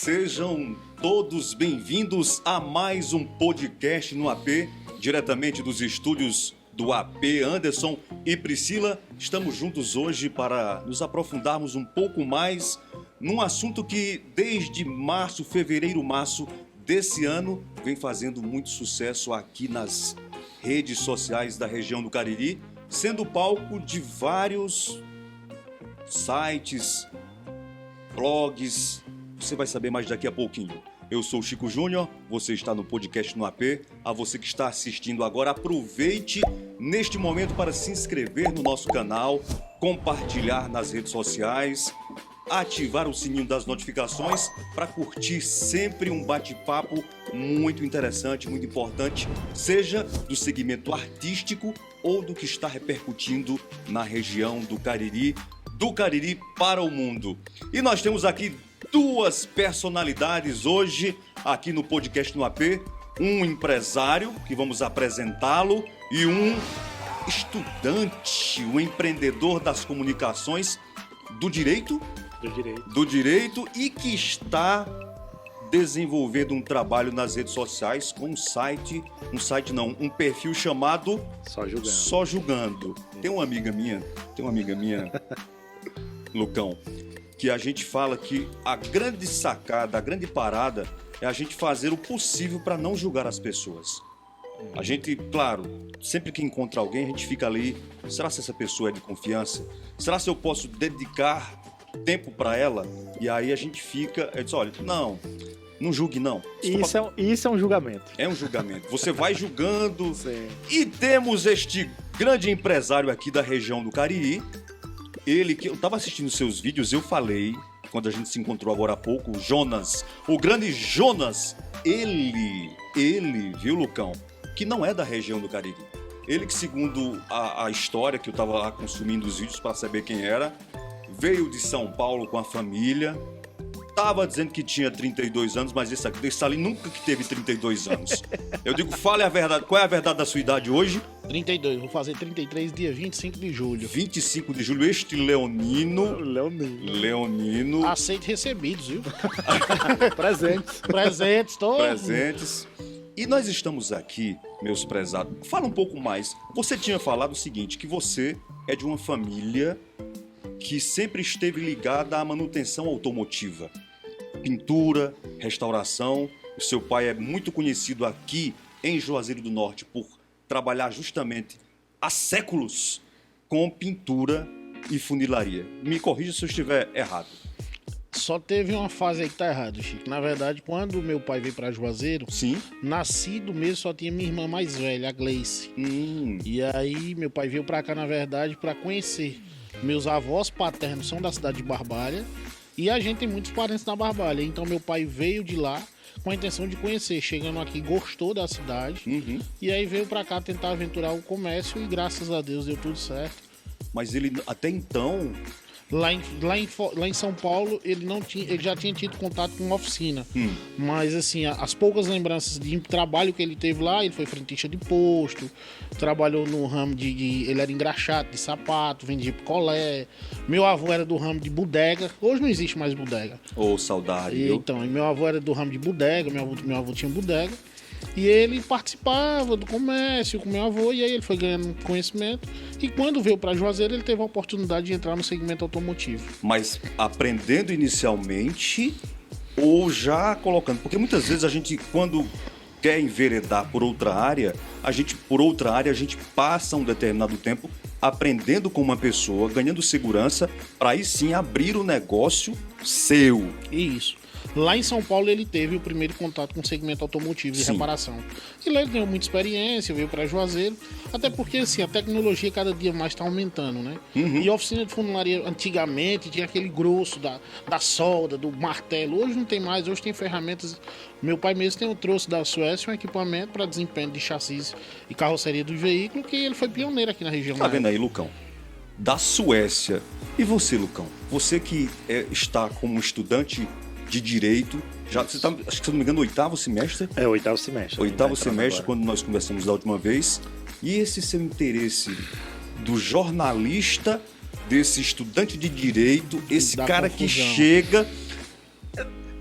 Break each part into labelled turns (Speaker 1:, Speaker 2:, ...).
Speaker 1: Sejam todos bem-vindos a mais um podcast no AP, diretamente dos estúdios do AP. Anderson e Priscila, estamos juntos hoje para nos aprofundarmos um pouco mais num assunto que desde fevereiro, março desse ano, vem fazendo muito sucesso aqui nas redes sociais da região do Cariri, sendo palco de vários sites, blogs. Você vai saber mais daqui a pouquinho. Eu sou o Chico Júnior, você está no podcast no AP. A você que está assistindo agora, aproveite neste momento para se inscrever no nosso canal, compartilhar nas redes sociais, ativar o sininho das notificações para curtir sempre um bate-papo muito interessante, muito importante, seja do segmento artístico ou do que está repercutindo na região do Cariri para o mundo. E nós temos aqui duas personalidades hoje aqui no podcast no AP, um empresário, que vamos apresentá-lo, e um estudante, um empreendedor das comunicações do direito e que está desenvolvendo um trabalho nas redes sociais com um perfil chamado Só Julgando. Tem uma amiga minha, Lucão, que a gente fala que a grande sacada, a grande parada é a gente fazer o possível para não julgar as pessoas. A gente, claro, sempre que encontra alguém, a gente fica ali, será que essa pessoa é de confiança? Será que eu posso dedicar tempo para ela? E aí a gente fica, diz, olha, não julgue não.
Speaker 2: Isso é um julgamento.
Speaker 1: É um julgamento. Você vai julgando.
Speaker 2: Sim.
Speaker 1: E temos este grande empresário aqui da região do Cariri. Ele, que eu estava assistindo seus vídeos, eu falei, quando a gente se encontrou agora há pouco, o grande Jonas, ele, viu, Lucão, que não é da região do Cariri. Ele que, segundo a história que eu estava lá consumindo os vídeos para saber quem era, veio de São Paulo com a família, estava dizendo que tinha 32 anos, mas esse ali nunca que teve 32 anos. Eu digo, fale a verdade. Qual é a verdade da sua idade hoje?
Speaker 3: 32, vou fazer 33 dia 25 de julho.
Speaker 1: 25 de julho, este Leonino.
Speaker 3: Aceito recebidos, viu?
Speaker 2: Presentes.
Speaker 3: Todos.
Speaker 1: Presentes. E nós estamos aqui, meus prezados. Fala um pouco mais. Você tinha falado o seguinte, que você é de uma família que sempre esteve ligada à manutenção automotiva. Pintura, restauração. O seu pai é muito conhecido aqui em Juazeiro do Norte por trabalhar justamente há séculos com pintura e funilaria. Me corrija se eu estiver errado.
Speaker 3: Só teve uma fase aí que tá errado, Chico. Na verdade, quando meu pai veio pra Juazeiro,
Speaker 1: Sim.
Speaker 3: nascido mesmo só tinha minha irmã mais velha, a Gleice. E aí meu pai veio pra cá, na verdade, pra conhecer. Meus avós paternos são da cidade de Barbalha e a gente tem muitos parentes na Barbalha. Então meu pai veio de lá com a intenção de conhecer. Chegando aqui, gostou da cidade e aí veio pra cá tentar aventurar o comércio e graças a Deus deu tudo certo.
Speaker 1: Mas ele, até então...
Speaker 3: Lá em São Paulo, ele já tinha tido contato com uma oficina. Mas, assim, as poucas lembranças de trabalho que ele teve lá, ele foi frentista de posto, trabalhou no ramo ele era engraxate de sapato, vendia picolé. Meu avô era do ramo de bodega. Hoje não existe mais bodega.
Speaker 1: Saudade.
Speaker 3: Então, meu avô era do ramo de bodega, meu avô tinha bodega. E ele participava do comércio com meu avô, e aí ele foi ganhando conhecimento. E quando veio para Juazeiro, ele teve a oportunidade de entrar no segmento automotivo.
Speaker 1: Mas aprendendo inicialmente ou já colocando? Porque muitas vezes a gente, quando quer enveredar por outra área, a gente passa um determinado tempo aprendendo com uma pessoa, ganhando segurança, para aí sim abrir o negócio seu.
Speaker 3: Isso. Lá em São Paulo ele teve o primeiro contato com o segmento automotivo de reparação. E lá ele ganhou muita experiência, veio para Juazeiro, até porque assim, a tecnologia cada dia mais está aumentando, né? E a oficina de funilaria antigamente tinha aquele grosso da solda, do martelo. Hoje não tem mais, hoje tem ferramentas. Meu pai mesmo trouxe da Suécia um equipamento para desempenho de chassis e carroceria do veículo, que ele foi pioneiro aqui na região.
Speaker 1: Tá vendo aí, Lucão? Da Suécia. E você, Lucão? Você que está como estudante de direito, você está, acho que se não me engano, no 8º semestre?
Speaker 2: É, 8º semestre.
Speaker 1: 8º semestre, quando nós conversamos da última vez. E esse seu interesse do jornalista, desse estudante de direito, esse cara que chega...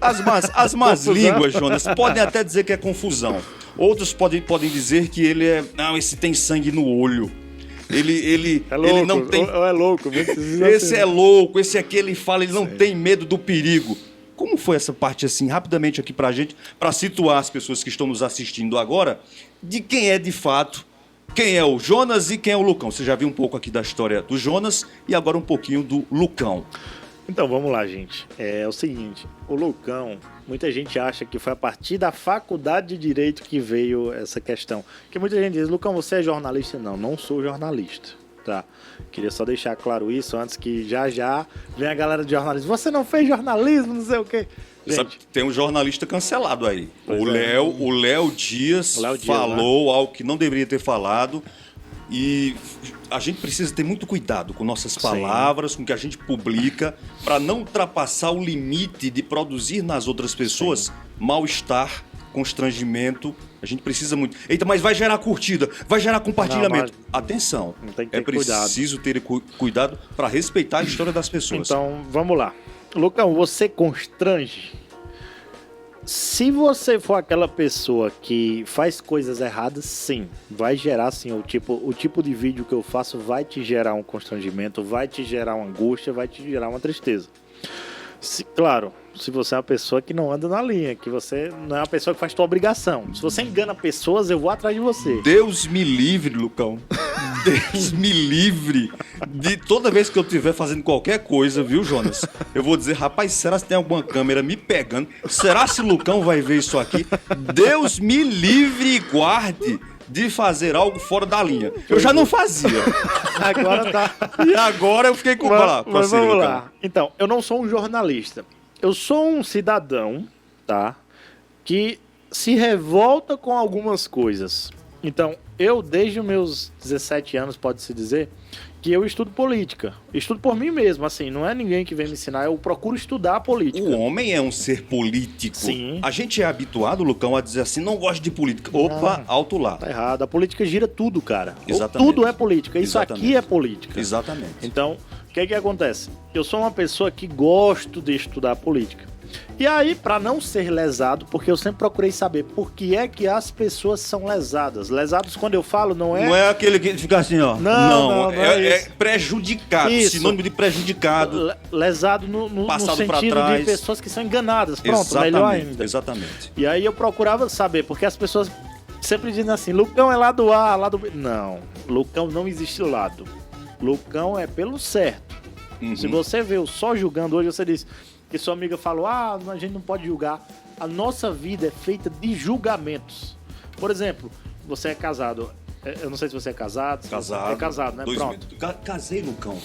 Speaker 1: As más línguas, Jonas, podem até dizer que é confusão. Outros podem dizer que ele é... Não, esse tem sangue no olho. Ele não tem...
Speaker 2: Ou é louco.
Speaker 1: Esse é louco, esse aqui ele fala, ele não tem medo do perigo. Como foi essa parte assim, rapidamente aqui pra gente, pra situar as pessoas que estão nos assistindo agora, de quem é de fato, quem é o Jonas e quem é o Lucão? Você já viu um pouco aqui da história do Jonas e agora um pouquinho do Lucão.
Speaker 2: Então, vamos lá, gente. É o seguinte, o Lucão, muita gente acha que foi a partir da faculdade de Direito que veio essa questão. Porque muita gente diz, Lucão, você é jornalista? Não, não sou jornalista, tá? Queria só deixar claro isso antes que já vem a galera de jornalismo. Você não fez jornalismo, não sei o quê. Gente,
Speaker 1: tem um jornalista cancelado aí.
Speaker 2: Pois
Speaker 1: O Léo Dias falou algo que não deveria ter falado. E a gente precisa ter muito cuidado com nossas palavras, com o que a gente publica, para não ultrapassar o limite de produzir nas outras pessoas mal-estar, constrangimento. A gente precisa muito. Eita, mas vai gerar curtida, vai gerar compartilhamento. Atenção,
Speaker 2: tem que ter
Speaker 1: preciso ter cuidado para respeitar a história das pessoas.
Speaker 2: Então, vamos lá. Lucão, você constrange? Se você for aquela pessoa que faz coisas erradas, sim, vai gerar sim, o tipo de vídeo que eu faço vai te gerar um constrangimento, vai te gerar uma angústia, vai te gerar uma tristeza. Claro, se você é uma pessoa que não anda na linha, que você não é uma pessoa que faz tua obrigação. Se você engana pessoas, eu vou atrás de você.
Speaker 1: Deus me livre, Lucão. Deus me livre de toda vez que eu estiver fazendo qualquer coisa, viu, Jonas? Eu vou dizer, rapaz, será que tem alguma câmera me pegando? Será que o Lucão vai ver isso aqui? Deus me livre e guarde de fazer algo fora da linha. Eu já não fazia.
Speaker 2: Agora tá.
Speaker 1: E agora eu fiquei com...
Speaker 2: Mas vamos lá. Então, eu não sou um jornalista. Eu sou um cidadão, tá? Que se revolta com algumas coisas. Então, eu, desde os meus 17 anos, pode-se dizer, que eu estudo política. Estudo por mim mesmo, assim, não é ninguém que vem me ensinar, eu procuro estudar a política.
Speaker 1: O homem é um ser político.
Speaker 2: Sim.
Speaker 1: A gente é habituado, Lucão, a dizer assim, não gosto de política. Opa, alto lá.
Speaker 2: Tá errado, a política gira tudo, cara.
Speaker 1: Exatamente.
Speaker 2: Tudo é política, isso aqui é política.
Speaker 1: Exatamente.
Speaker 2: Então, o que acontece? Eu sou uma pessoa que gosto de estudar política. E aí, para não ser lesado, porque eu sempre procurei saber por que é que as pessoas são lesadas. Lesados, quando eu falo, não é...
Speaker 1: Não é aquele que fica assim, ó.
Speaker 2: Não
Speaker 1: é prejudicado,
Speaker 2: isso.
Speaker 1: Sinônimo de prejudicado.
Speaker 2: Lesado no sentido de pessoas que são enganadas. Pronto,
Speaker 1: exatamente,
Speaker 2: melhor ainda.
Speaker 1: Exatamente.
Speaker 2: E aí eu procurava saber, porque as pessoas sempre dizem assim, Lucão é lado A, lado B. Não, Lucão não existe lado. Lucão é pelo certo.
Speaker 1: Uhum.
Speaker 2: Se você vê o Só Julgando hoje, você diz... que sua amiga falou, a gente não pode julgar. A nossa vida é feita de julgamentos. Por exemplo, você é casado. Eu não sei se você é casado.
Speaker 1: Casado.
Speaker 2: É casado, né? Pronto.
Speaker 1: Casei, Lucão,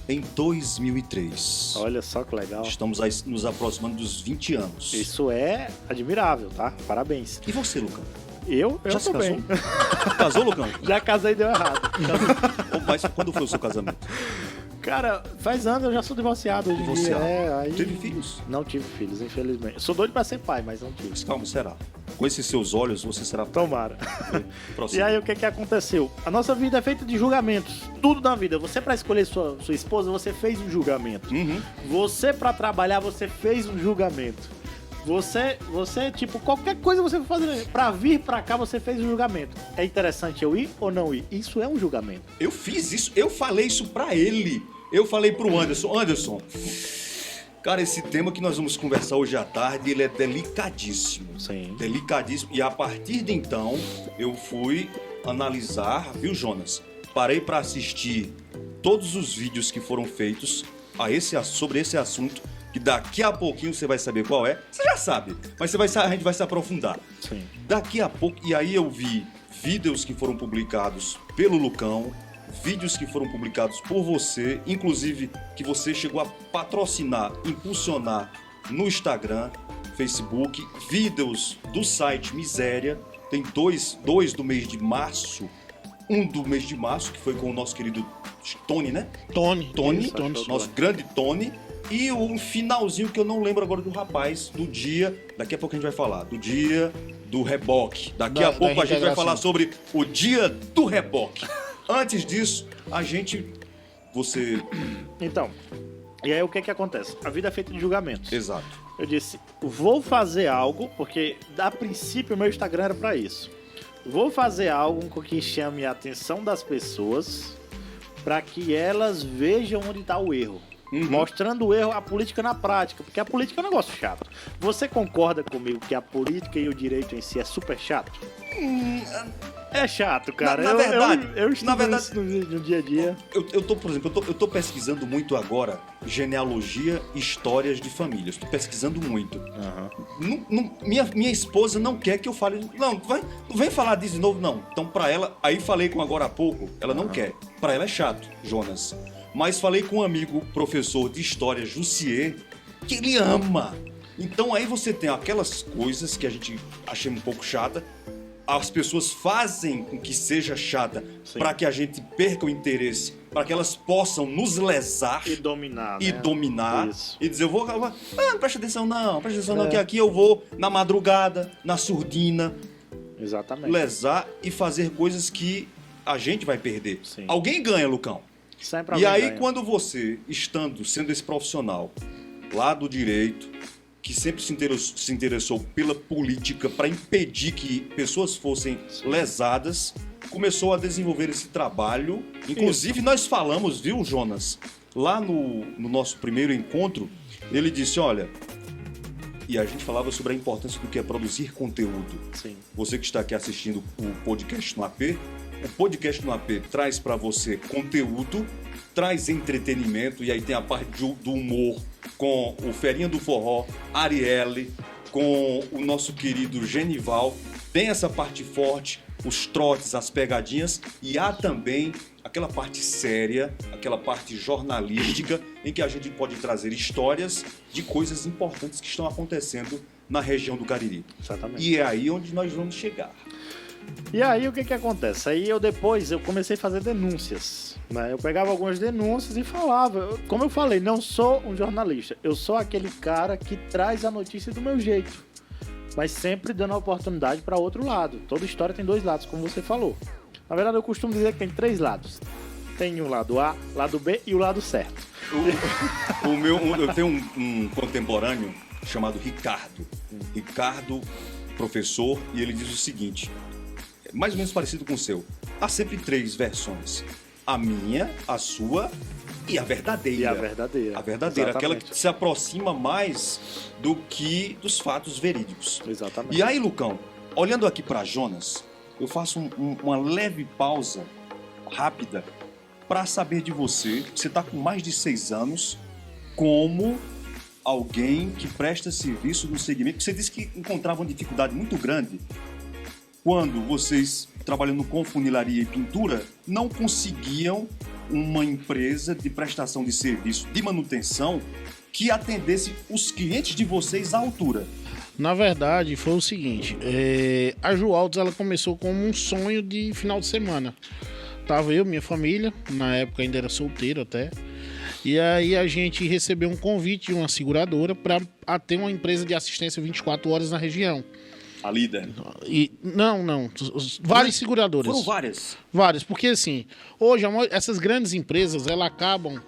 Speaker 1: em 2003.
Speaker 2: Olha só que legal.
Speaker 1: Estamos aí nos aproximando dos 20 anos.
Speaker 2: Isso é admirável, tá? Parabéns.
Speaker 1: E você, Lucão?
Speaker 2: Eu
Speaker 1: Já
Speaker 2: tô bem.
Speaker 1: Casou, Lucão?
Speaker 2: Já casei e deu errado.
Speaker 1: Mas quando foi o seu casamento?
Speaker 2: Cara, faz anos, eu já sou divorciado hoje em dia. Aí...
Speaker 1: Teve filhos?
Speaker 2: Não tive filhos, infelizmente. Sou doido pra ser pai, mas não tive.
Speaker 1: Mas calma, será? Com esses seus olhos, você será pai.
Speaker 2: Tomara. E aí, o que aconteceu? A nossa vida é feita de julgamentos. Tudo na vida. Você, pra escolher sua esposa, você fez um julgamento.
Speaker 1: Uhum.
Speaker 2: Você, pra trabalhar, você fez um julgamento. Você, tipo, qualquer coisa você for fazer, pra vir pra cá, você fez um julgamento. É interessante eu ir ou não ir? Isso é um julgamento.
Speaker 1: Eu fiz isso, eu falei isso pra ele. Eu falei pro Anderson, cara, esse tema que nós vamos conversar hoje à tarde, ele é delicadíssimo.
Speaker 2: Sim.
Speaker 1: Delicadíssimo. E a partir de então, eu fui analisar, viu, Jonas? Parei pra assistir todos os vídeos que foram feitos sobre esse assunto, que daqui a pouquinho você vai saber qual é. Você já sabe, mas a gente vai se aprofundar.
Speaker 2: Sim.
Speaker 1: Daqui a pouco, e aí eu vi vídeos que foram publicados pelo Lucão, vídeos que foram publicados por você, inclusive que você chegou a patrocinar, impulsionar no Instagram, Facebook, vídeos do site Miséria, tem dois do mês de março, um do mês de março, que foi com o nosso querido Tony, né?
Speaker 3: Tony,
Speaker 1: nosso grande Tony, e um finalzinho que eu não lembro agora do rapaz, do dia, daqui a pouco a gente vai falar, do dia do reboque. Daqui a pouco a gente vai falar sobre o dia do reboque. Antes disso,
Speaker 2: Então, e aí o que acontece? A vida é feita de julgamentos.
Speaker 1: Exato.
Speaker 2: Eu disse, vou fazer algo, porque a princípio o meu Instagram era pra isso. Vou fazer algo com que chame a atenção das pessoas para que elas vejam onde está o erro. Mostrando o erro, a política na prática, porque a política é um negócio chato. Você concorda comigo que a política e o direito em si é super chato? É chato, cara.
Speaker 1: Na verdade,
Speaker 2: eu estudo
Speaker 1: na verdade,
Speaker 2: isso no dia a dia.
Speaker 1: Eu tô, por exemplo, eu tô pesquisando muito agora genealogia e histórias de famílias. Tô pesquisando muito. Minha esposa não quer que eu fale. Não vem falar disso de novo, não. Então, pra ela, aí falei com agora há pouco, ela não quer. Pra ela é chato, Jonas. Mas falei com um amigo, professor de história, Jussier, que ele ama. Então aí você tem aquelas coisas que a gente achei um pouco chata. As pessoas fazem com que seja chata para que a gente perca o interesse, para que elas possam nos lesar
Speaker 2: e dominar,
Speaker 1: Isso. E dizer, não presta atenção não, que aqui eu vou na madrugada, na surdina,
Speaker 2: exatamente,
Speaker 1: lesar e fazer coisas que a gente vai perder.
Speaker 2: Sim.
Speaker 1: Alguém ganha, Lucão.
Speaker 2: Sempre
Speaker 1: E aí,
Speaker 2: ganha.
Speaker 1: quando você, sendo esse profissional lá do direito, que sempre se interessou pela política para impedir que pessoas fossem lesadas, começou a desenvolver esse trabalho. Inclusive, nós falamos, viu, Jonas? Lá no nosso primeiro encontro, ele disse, olha... E a gente falava sobre a importância do que é produzir conteúdo.
Speaker 2: Sim.
Speaker 1: Você que está aqui assistindo o podcast no AP, o podcast no AP traz para você conteúdo, traz entretenimento, e aí tem a parte do humor, com o Ferinha do Forró, Arielle, com o nosso querido Genival. Tem essa parte forte, os trotes, as pegadinhas, e há também aquela parte séria, aquela parte jornalística, em que a gente pode trazer histórias de coisas importantes que estão acontecendo na região do Cariri.
Speaker 2: Exatamente.
Speaker 1: E é aí onde nós vamos chegar.
Speaker 2: E aí o que acontece? Aí eu comecei a fazer denúncias, né? Eu pegava algumas denúncias e falava. Como eu falei, não sou um jornalista. Eu sou aquele cara que traz a notícia do meu jeito, mas sempre dando a oportunidade para outro lado. Toda história tem dois lados, como você falou. Na verdade, eu costumo dizer que tem três lados. Tem o lado A, lado B e o lado certo.
Speaker 1: Eu tenho um contemporâneo chamado Ricardo. Ricardo, professor, e ele diz o seguinte, mais ou menos parecido com o seu. Há sempre três versões. A minha, a sua e a verdadeira.
Speaker 2: E a verdadeira.
Speaker 1: A verdadeira,
Speaker 2: exatamente,
Speaker 1: aquela que se aproxima mais do que dos fatos verídicos.
Speaker 2: Exatamente.
Speaker 1: E aí, Lucão, olhando aqui para Jonas, eu faço uma leve pausa rápida para saber de você. Você está com mais de 6 anos como alguém que presta serviço no segmento. Você disse que encontrava uma dificuldade muito grande quando vocês, trabalhando com funilaria e pintura, não conseguiam uma empresa de prestação de serviço de manutenção que atendesse os clientes de vocês à altura.
Speaker 3: Na verdade, foi o seguinte, a Joaltos, ela começou como um sonho de final de semana. Tava eu, minha família, na época ainda era solteiro até, e aí a gente recebeu um convite de uma seguradora para ter uma empresa de assistência 24 horas na região.
Speaker 1: A líder?
Speaker 3: Não. Várias seguradoras.
Speaker 1: Foram várias?
Speaker 3: Várias, porque assim, hoje essas grandes empresas, elas acabam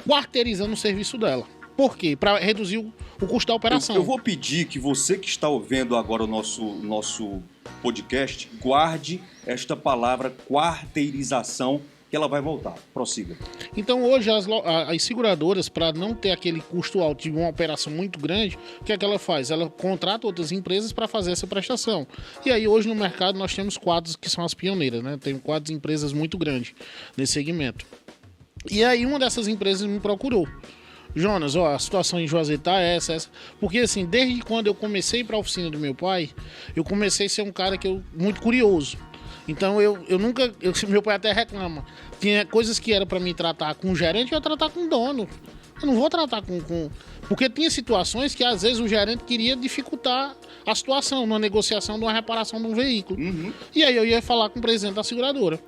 Speaker 3: quarteirizando o serviço dela. Por quê? Para reduzir o custo da operação.
Speaker 1: Eu vou pedir que você que está ouvindo agora o nosso podcast, guarde esta palavra quarteirização, que ela vai voltar. Prossiga.
Speaker 3: Então hoje as seguradoras, para não ter aquele custo alto de uma operação muito grande, o que é que ela faz? Ela contrata outras empresas para fazer essa prestação. E aí hoje no mercado nós temos quadros que são as pioneiras, né? Tem quadros de empresas muito grandes nesse segmento. E aí uma dessas empresas me procurou. Jonas, a situação em Juazeiro tá essa. Porque assim, desde quando eu comecei para a oficina do meu pai, eu comecei a ser um cara muito curioso. Então eu nunca, meu pai até reclama, tinha coisas que era para mim tratar com o gerente, eu ia tratar com o dono. Eu não vou tratar com... Porque tinha situações que às vezes o gerente queria dificultar a situação, numa negociação de uma reparação de um veículo. E aí eu ia falar com o presidente da seguradora.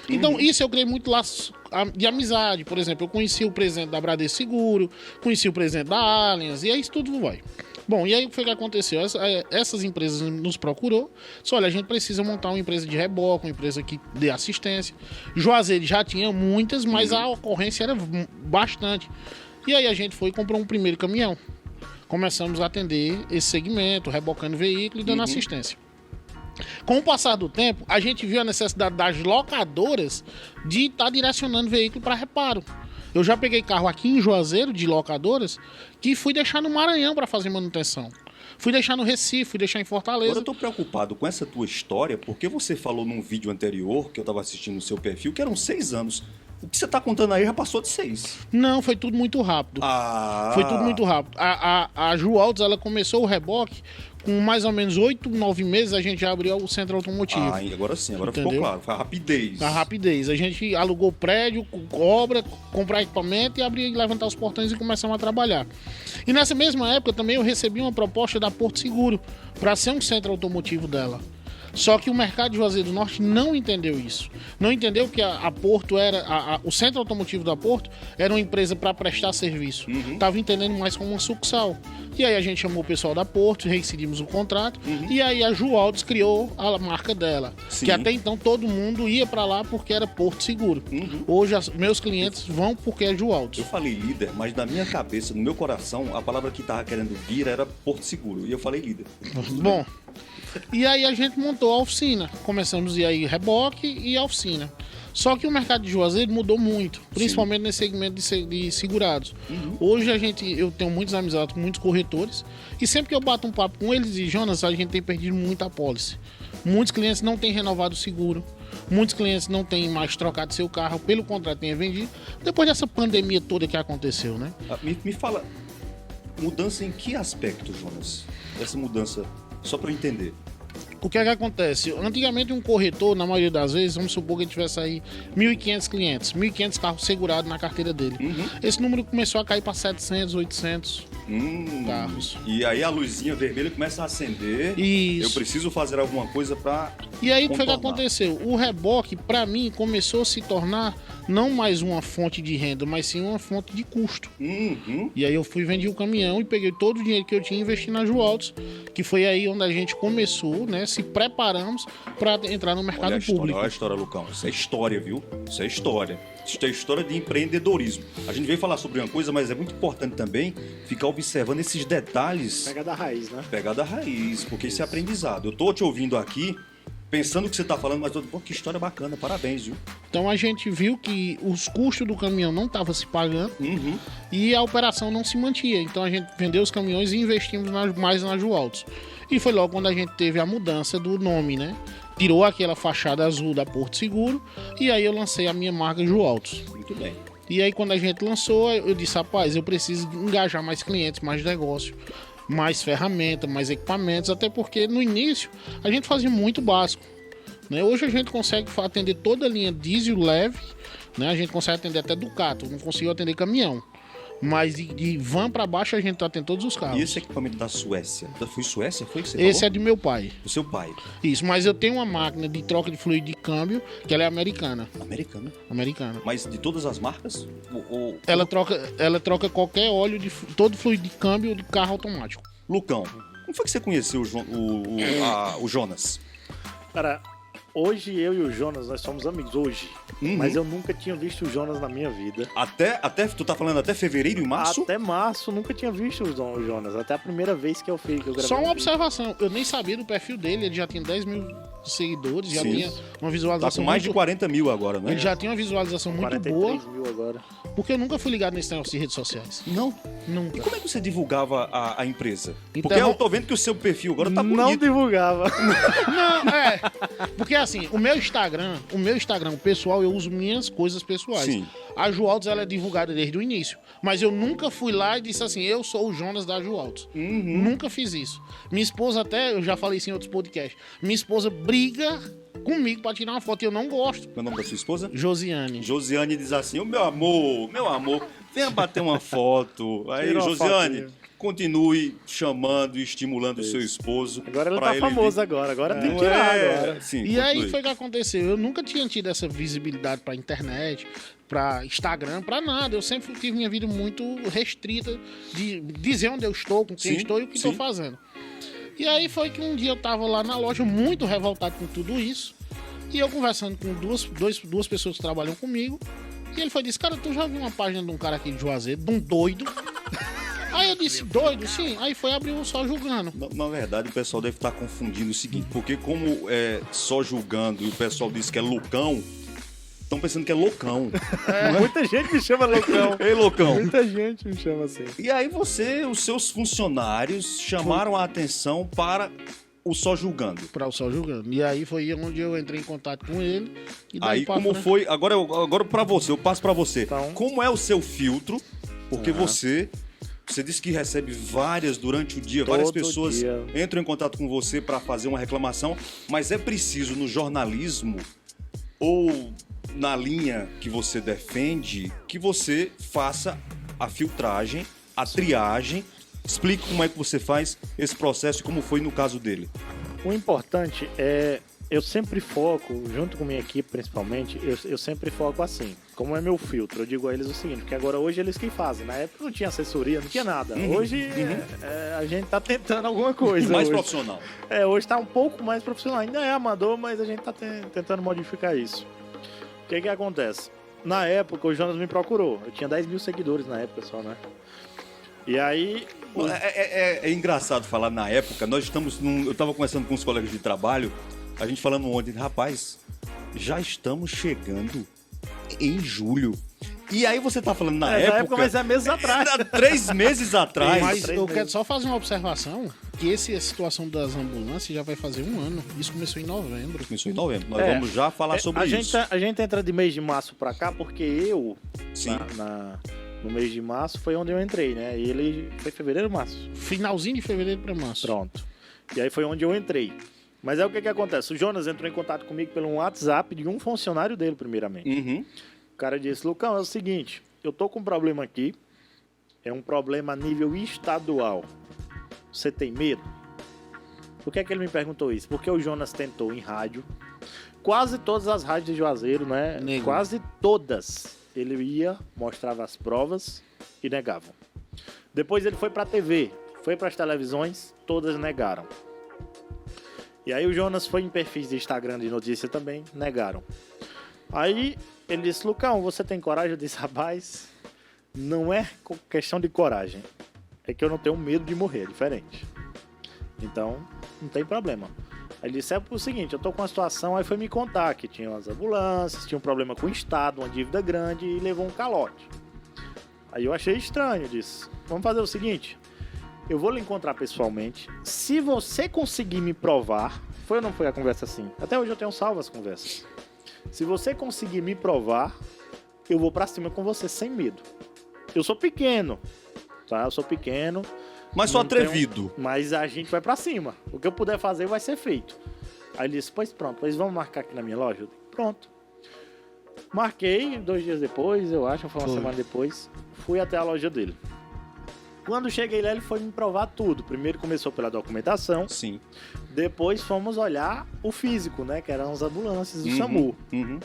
Speaker 3: Então isso eu criei muito laço de amizade. Por exemplo, eu conheci o presidente da Bradesco Seguro, conheci o presidente da Allianz, e aí isso tudo vai. Bom, e aí o que foi que aconteceu? Essas empresas nos procurou, disse, olha, a gente precisa montar uma empresa de reboque, uma empresa que dê assistência. Juazeiro já tinha muitas, mas a ocorrência era bastante. E aí a gente foi e comprou um primeiro caminhão. começamos a atender esse segmento, rebocando veículo e dando assistência. Com o passar do tempo, a gente viu a necessidade das locadoras de estar direcionando veículo para reparo. Eu já peguei carro aqui em Juazeiro, de locadoras, que fui deixar no Maranhão para fazer manutenção. Fui deixar no Recife, fui deixar em Fortaleza.
Speaker 1: Agora eu tô preocupado com essa tua história, porque você falou num vídeo anterior, que eu tava assistindo no seu perfil, que eram 6 anos. O que você tá contando aí já passou de 6.
Speaker 3: Não, foi tudo muito rápido. Foi tudo muito rápido. A Jualtos, ela começou o reboque com mais ou menos 8, 9 meses, a gente já abriu o centro automotivo.
Speaker 1: Agora sim, agora
Speaker 3: Entendeu?
Speaker 1: ficou claro. Foi a rapidez.
Speaker 3: A rapidez. A gente alugou prédio, obra, comprar equipamento e abrir, levantar os portões e começamos a trabalhar. E nessa mesma época também eu recebi uma proposta da Porto Seguro para ser um centro automotivo dela. Só que o mercado de Juazeiro do Norte não entendeu isso. Não entendeu que a Porto era... o centro automotivo da Porto era uma empresa para prestar serviço. Estava entendendo mais como uma sucursal. E aí a gente chamou o pessoal da Porto, rescindimos o contrato. E aí a Jualtos criou a marca dela.
Speaker 1: Sim.
Speaker 3: Que até então todo mundo ia para lá porque era Porto Seguro. Hoje meus clientes vão porque é Jualtos.
Speaker 1: Eu falei líder, mas na minha cabeça, no meu coração, a palavra que tava querendo vir era Porto Seguro. E eu falei líder.
Speaker 3: Bom, e aí a gente montou a oficina. Começamos a ir aí reboque e a oficina. Só que o mercado de Juazeiro mudou muito, principalmente nesse segmento de segurados. Hoje eu tenho muitas amizades com muitos corretores e sempre que eu bato um papo com eles e Jonas, a gente tem perdido muita apólice. Muitos clientes não têm renovado o seguro. Muitos clientes não têm mais trocado seu carro, pelo contrário, têm vendido. Depois dessa pandemia toda que aconteceu, né?
Speaker 1: Me fala, mudança em que aspecto, Jonas? Essa mudança, só para eu entender.
Speaker 3: O que é que acontece? Antigamente um corretor, na maioria das vezes, vamos supor que ele tivesse aí 1.500 clientes, 1.500 carros segurados na carteira dele. Esse número começou a cair para 700, 800 carros.
Speaker 1: E aí a luzinha vermelha começa a acender.
Speaker 3: Isso.
Speaker 1: Eu preciso fazer alguma coisa para...
Speaker 3: E aí o que foi que aconteceu? O reboque, para mim, começou a se tornar não mais uma fonte de renda, mas sim uma fonte de custo. E aí eu fui vendi o caminhão e peguei todo o dinheiro que eu tinha e investi na Jualtos, que foi aí onde a gente começou, né? Se preparamos para entrar no mercado público.
Speaker 1: Olha a história, Lucão. Isso é história, viu? Isso é história. Isso é história de empreendedorismo. A gente veio falar sobre uma coisa, mas é muito importante também ficar observando esses detalhes.
Speaker 2: Pega da raiz, né?
Speaker 1: Pegar da raiz, porque isso é aprendizado. Eu tô te ouvindo aqui, pensando o que você tá falando, mas pô, que história bacana, parabéns, viu?
Speaker 3: Então a gente viu que os custos do caminhão não estavam se pagando e a operação não se mantinha. Então a gente vendeu os caminhões e investimos mais na Jualtos. E foi logo quando a gente teve a mudança do nome, né? Tirou aquela fachada azul da Porto Seguro e aí eu lancei a minha marca Jualtos.
Speaker 1: Muito bem.
Speaker 3: E aí quando a gente lançou, eu disse, rapaz, eu preciso engajar mais clientes, mais negócio, mais ferramenta, mais equipamentos, até porque no início a gente fazia muito básico, né? Hoje a gente consegue atender toda a linha diesel leve, né? A gente consegue atender até Ducato, não conseguiu atender caminhão. Mas de van para baixo a gente atende todos os carros.
Speaker 1: E esse equipamento da Suécia? Foi Suécia? Foi que você
Speaker 3: Esse
Speaker 1: falou?
Speaker 3: é de meu pai.
Speaker 1: Do seu pai.
Speaker 3: Isso, mas eu tenho uma máquina de troca de fluido de câmbio, que ela é americana.
Speaker 1: Americana. Mas de todas as marcas?
Speaker 3: Ela troca qualquer óleo, todo fluido de câmbio de carro automático.
Speaker 1: Lucão, como foi que você conheceu o Jonas?
Speaker 2: Cara, hoje eu e o Jonas, nós somos amigos hoje. Mas eu nunca tinha visto o Jonas na minha vida.
Speaker 1: Até tu tá falando até fevereiro e março?
Speaker 2: Até março, nunca tinha visto o Jonas. Até a primeira vez que eu fiz. Que eu gravei
Speaker 3: Só uma
Speaker 2: um vídeo.
Speaker 3: observação, eu nem sabia do perfil dele, ele já tinha 10 mil seguidores, já
Speaker 1: Sim.
Speaker 3: tinha uma
Speaker 1: Tá
Speaker 3: visualização
Speaker 1: com mais de
Speaker 3: muito...
Speaker 1: 40 mil agora, né?
Speaker 3: Ele já tinha uma visualização muito
Speaker 2: 43
Speaker 3: boa,
Speaker 2: mil agora.
Speaker 3: porque eu nunca fui ligado nesse negócio de redes sociais.
Speaker 1: Não. E
Speaker 3: Nunca.
Speaker 1: como é que você divulgava a empresa? Porque
Speaker 3: Então-
Speaker 1: eu tô vendo que o seu perfil agora tá
Speaker 2: Não
Speaker 1: bonito.
Speaker 2: divulgava.
Speaker 3: Não, porque assim, o meu Instagram, o pessoal, eu uso minhas coisas pessoais.
Speaker 1: Sim.
Speaker 3: A Jualtos, ela é divulgada desde o início. Mas eu nunca fui lá e disse assim, eu sou o Jonas da Jualtos. Nunca fiz isso. Minha esposa até, eu já falei isso em outros podcasts, minha esposa briga comigo pra tirar uma foto e eu não gosto.
Speaker 1: Qual é o nome da sua esposa?
Speaker 3: Josiane.
Speaker 1: Josiane diz assim, meu amor, venha bater uma foto. Aí,
Speaker 2: Tira uma
Speaker 1: Josiane,
Speaker 2: fotinha.
Speaker 1: continue chamando e estimulando o seu esposo.
Speaker 2: Agora ele
Speaker 1: pra
Speaker 2: tá famoso
Speaker 1: vir.
Speaker 2: agora. Agora tem que
Speaker 1: Não
Speaker 2: tirar
Speaker 1: é?
Speaker 2: agora.
Speaker 1: Sim,
Speaker 3: E aí
Speaker 1: continue.
Speaker 3: foi o que aconteceu. Eu nunca tinha tido essa visibilidade pra internet, pra Instagram, pra nada. Eu sempre tive minha vida muito restrita de dizer onde eu estou, com quem
Speaker 1: Sim,
Speaker 3: estou e o que estou
Speaker 1: sim.
Speaker 3: fazendo. E aí foi que um dia eu tava lá na loja muito revoltado com tudo isso. E eu conversando com duas pessoas que trabalham comigo. E ele foi disse, cara, tu já viu uma página de um cara aqui de Juazeiro, de um doido? Aí eu disse, doido, sim. Aí foi abrir o Só Julgando.
Speaker 1: Na verdade, o pessoal deve estar confundindo o seguinte, porque como é Só Julgando e o pessoal disse que é loucão, estão pensando que é loucão.
Speaker 2: Muita gente me chama loucão.
Speaker 1: Ei, loucão.
Speaker 2: Muita gente me chama assim.
Speaker 1: E aí os seus funcionários chamaram a atenção para o Só Julgando.
Speaker 3: Para o Só Julgando. E aí foi onde eu entrei em contato com ele. E daí
Speaker 1: Aí
Speaker 3: pra
Speaker 1: como
Speaker 3: frente-
Speaker 1: foi, agora para você, eu passo para você.
Speaker 2: Então.
Speaker 1: Como é o seu filtro? Porque você disse que recebe várias durante o dia, várias
Speaker 2: Todo
Speaker 1: pessoas
Speaker 2: dia.
Speaker 1: entram em contato com você para fazer uma reclamação, mas é preciso no jornalismo ou na linha que você defende que você faça a filtragem, a triagem. Explique como é que você faz esse processo e como foi no caso dele.
Speaker 2: O importante é, eu sempre foco, junto com minha equipe principalmente, eu sempre foco assim, como é meu filtro, eu digo a eles o seguinte, porque agora hoje eles que fazem, na época não tinha assessoria, não tinha nada, hoje a gente tá tentando alguma coisa.
Speaker 1: Mais
Speaker 2: hoje.
Speaker 1: profissional.
Speaker 2: Hoje tá um pouco mais profissional, ainda é amador, mas a gente tá tentando modificar isso. O que que acontece? Na época o Jonas me procurou, eu tinha 10 mil seguidores na época só, né? E aí...
Speaker 1: É engraçado falar na época, eu estava conversando com os colegas de trabalho, a gente falando ontem, rapaz, já estamos chegando em julho. E aí você tá falando na época,
Speaker 2: mas é meses atrás.
Speaker 1: 3 meses atrás.
Speaker 3: Mas
Speaker 2: Três
Speaker 3: eu
Speaker 2: meses.
Speaker 3: quero só fazer uma observação, que essa situação das ambulâncias já vai fazer um ano. Isso começou em novembro.
Speaker 1: Começou em novembro, nós vamos já falar sobre isso.
Speaker 2: A gente entra de mês de março pra cá porque eu,
Speaker 1: Sim.
Speaker 2: no mês de março, foi onde eu entrei, né? E ele foi fevereiro, março.
Speaker 3: Finalzinho de fevereiro para março.
Speaker 2: Pronto. E aí foi onde eu entrei. Mas aí o que que acontece? O Jonas entrou em contato comigo pelo WhatsApp de um funcionário dele, primeiramente.
Speaker 1: Uhum.
Speaker 2: O cara disse, Lucão, é o seguinte, eu tô com um problema aqui, é um problema a nível estadual. Você tem medo? Por que é que ele me perguntou isso? Porque o Jonas tentou em rádio, quase todas as rádios de Juazeiro, né?
Speaker 3: Negou.
Speaker 2: Quase todas. Ele ia, mostrava as provas e negavam. Depois ele foi pra TV, foi pras televisões, todas negaram. E aí o Jonas foi em perfis de Instagram de notícia também, negaram. Aí ele disse, Lucão, você tem coragem? Eu disse, rapaz, não é questão de coragem. É que eu não tenho medo de morrer, é diferente. Então, não tem problema. Aí ele disse, é o seguinte, eu tô com uma situação, aí foi me contar que tinha umas ambulâncias, tinha um problema com o Estado, uma dívida grande e levou um calote. Aí eu achei estranho, eu disse, vamos fazer o seguinte, eu vou lhe encontrar pessoalmente, se você conseguir me provar, foi ou não foi a conversa assim? Até hoje eu tenho salvo as conversas. Se você conseguir me provar, eu vou pra cima com você sem medo. Eu sou pequeno, tá? Eu sou pequeno.
Speaker 1: Mas sou
Speaker 2: não tenho-
Speaker 1: atrevido.
Speaker 2: Mas a gente vai pra cima. O que eu puder fazer vai ser feito. Aí ele disse, pois pronto, pois vamos marcar aqui na minha loja? Eu disse, pronto. Marquei, 2 dias depois, eu acho, foi uma semana depois. Fui até a loja dele. Quando cheguei lá, ele foi me provar tudo. Primeiro começou pela documentação,
Speaker 1: Sim.
Speaker 2: depois fomos olhar o físico, né? Que eram as ambulâncias do
Speaker 1: Uhum,
Speaker 2: SAMU.
Speaker 1: uhum.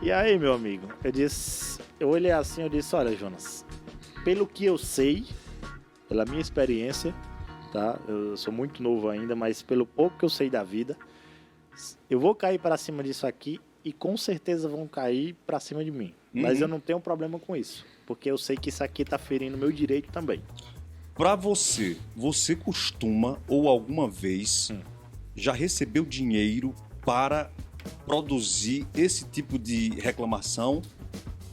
Speaker 2: E aí, meu amigo, eu olhei assim, eu disse, olha, Jonas, pelo que eu sei, pela minha experiência, tá? Eu sou muito novo ainda, mas pelo pouco que eu sei da vida, eu vou cair para cima disso aqui e com certeza vão cair para cima de mim. Mas
Speaker 1: Uhum.
Speaker 2: eu não tenho problema com isso, porque eu sei que isso aqui tá ferindo meu direito também.
Speaker 1: Pra você costuma ou alguma vez já recebeu dinheiro para produzir esse tipo de reclamação?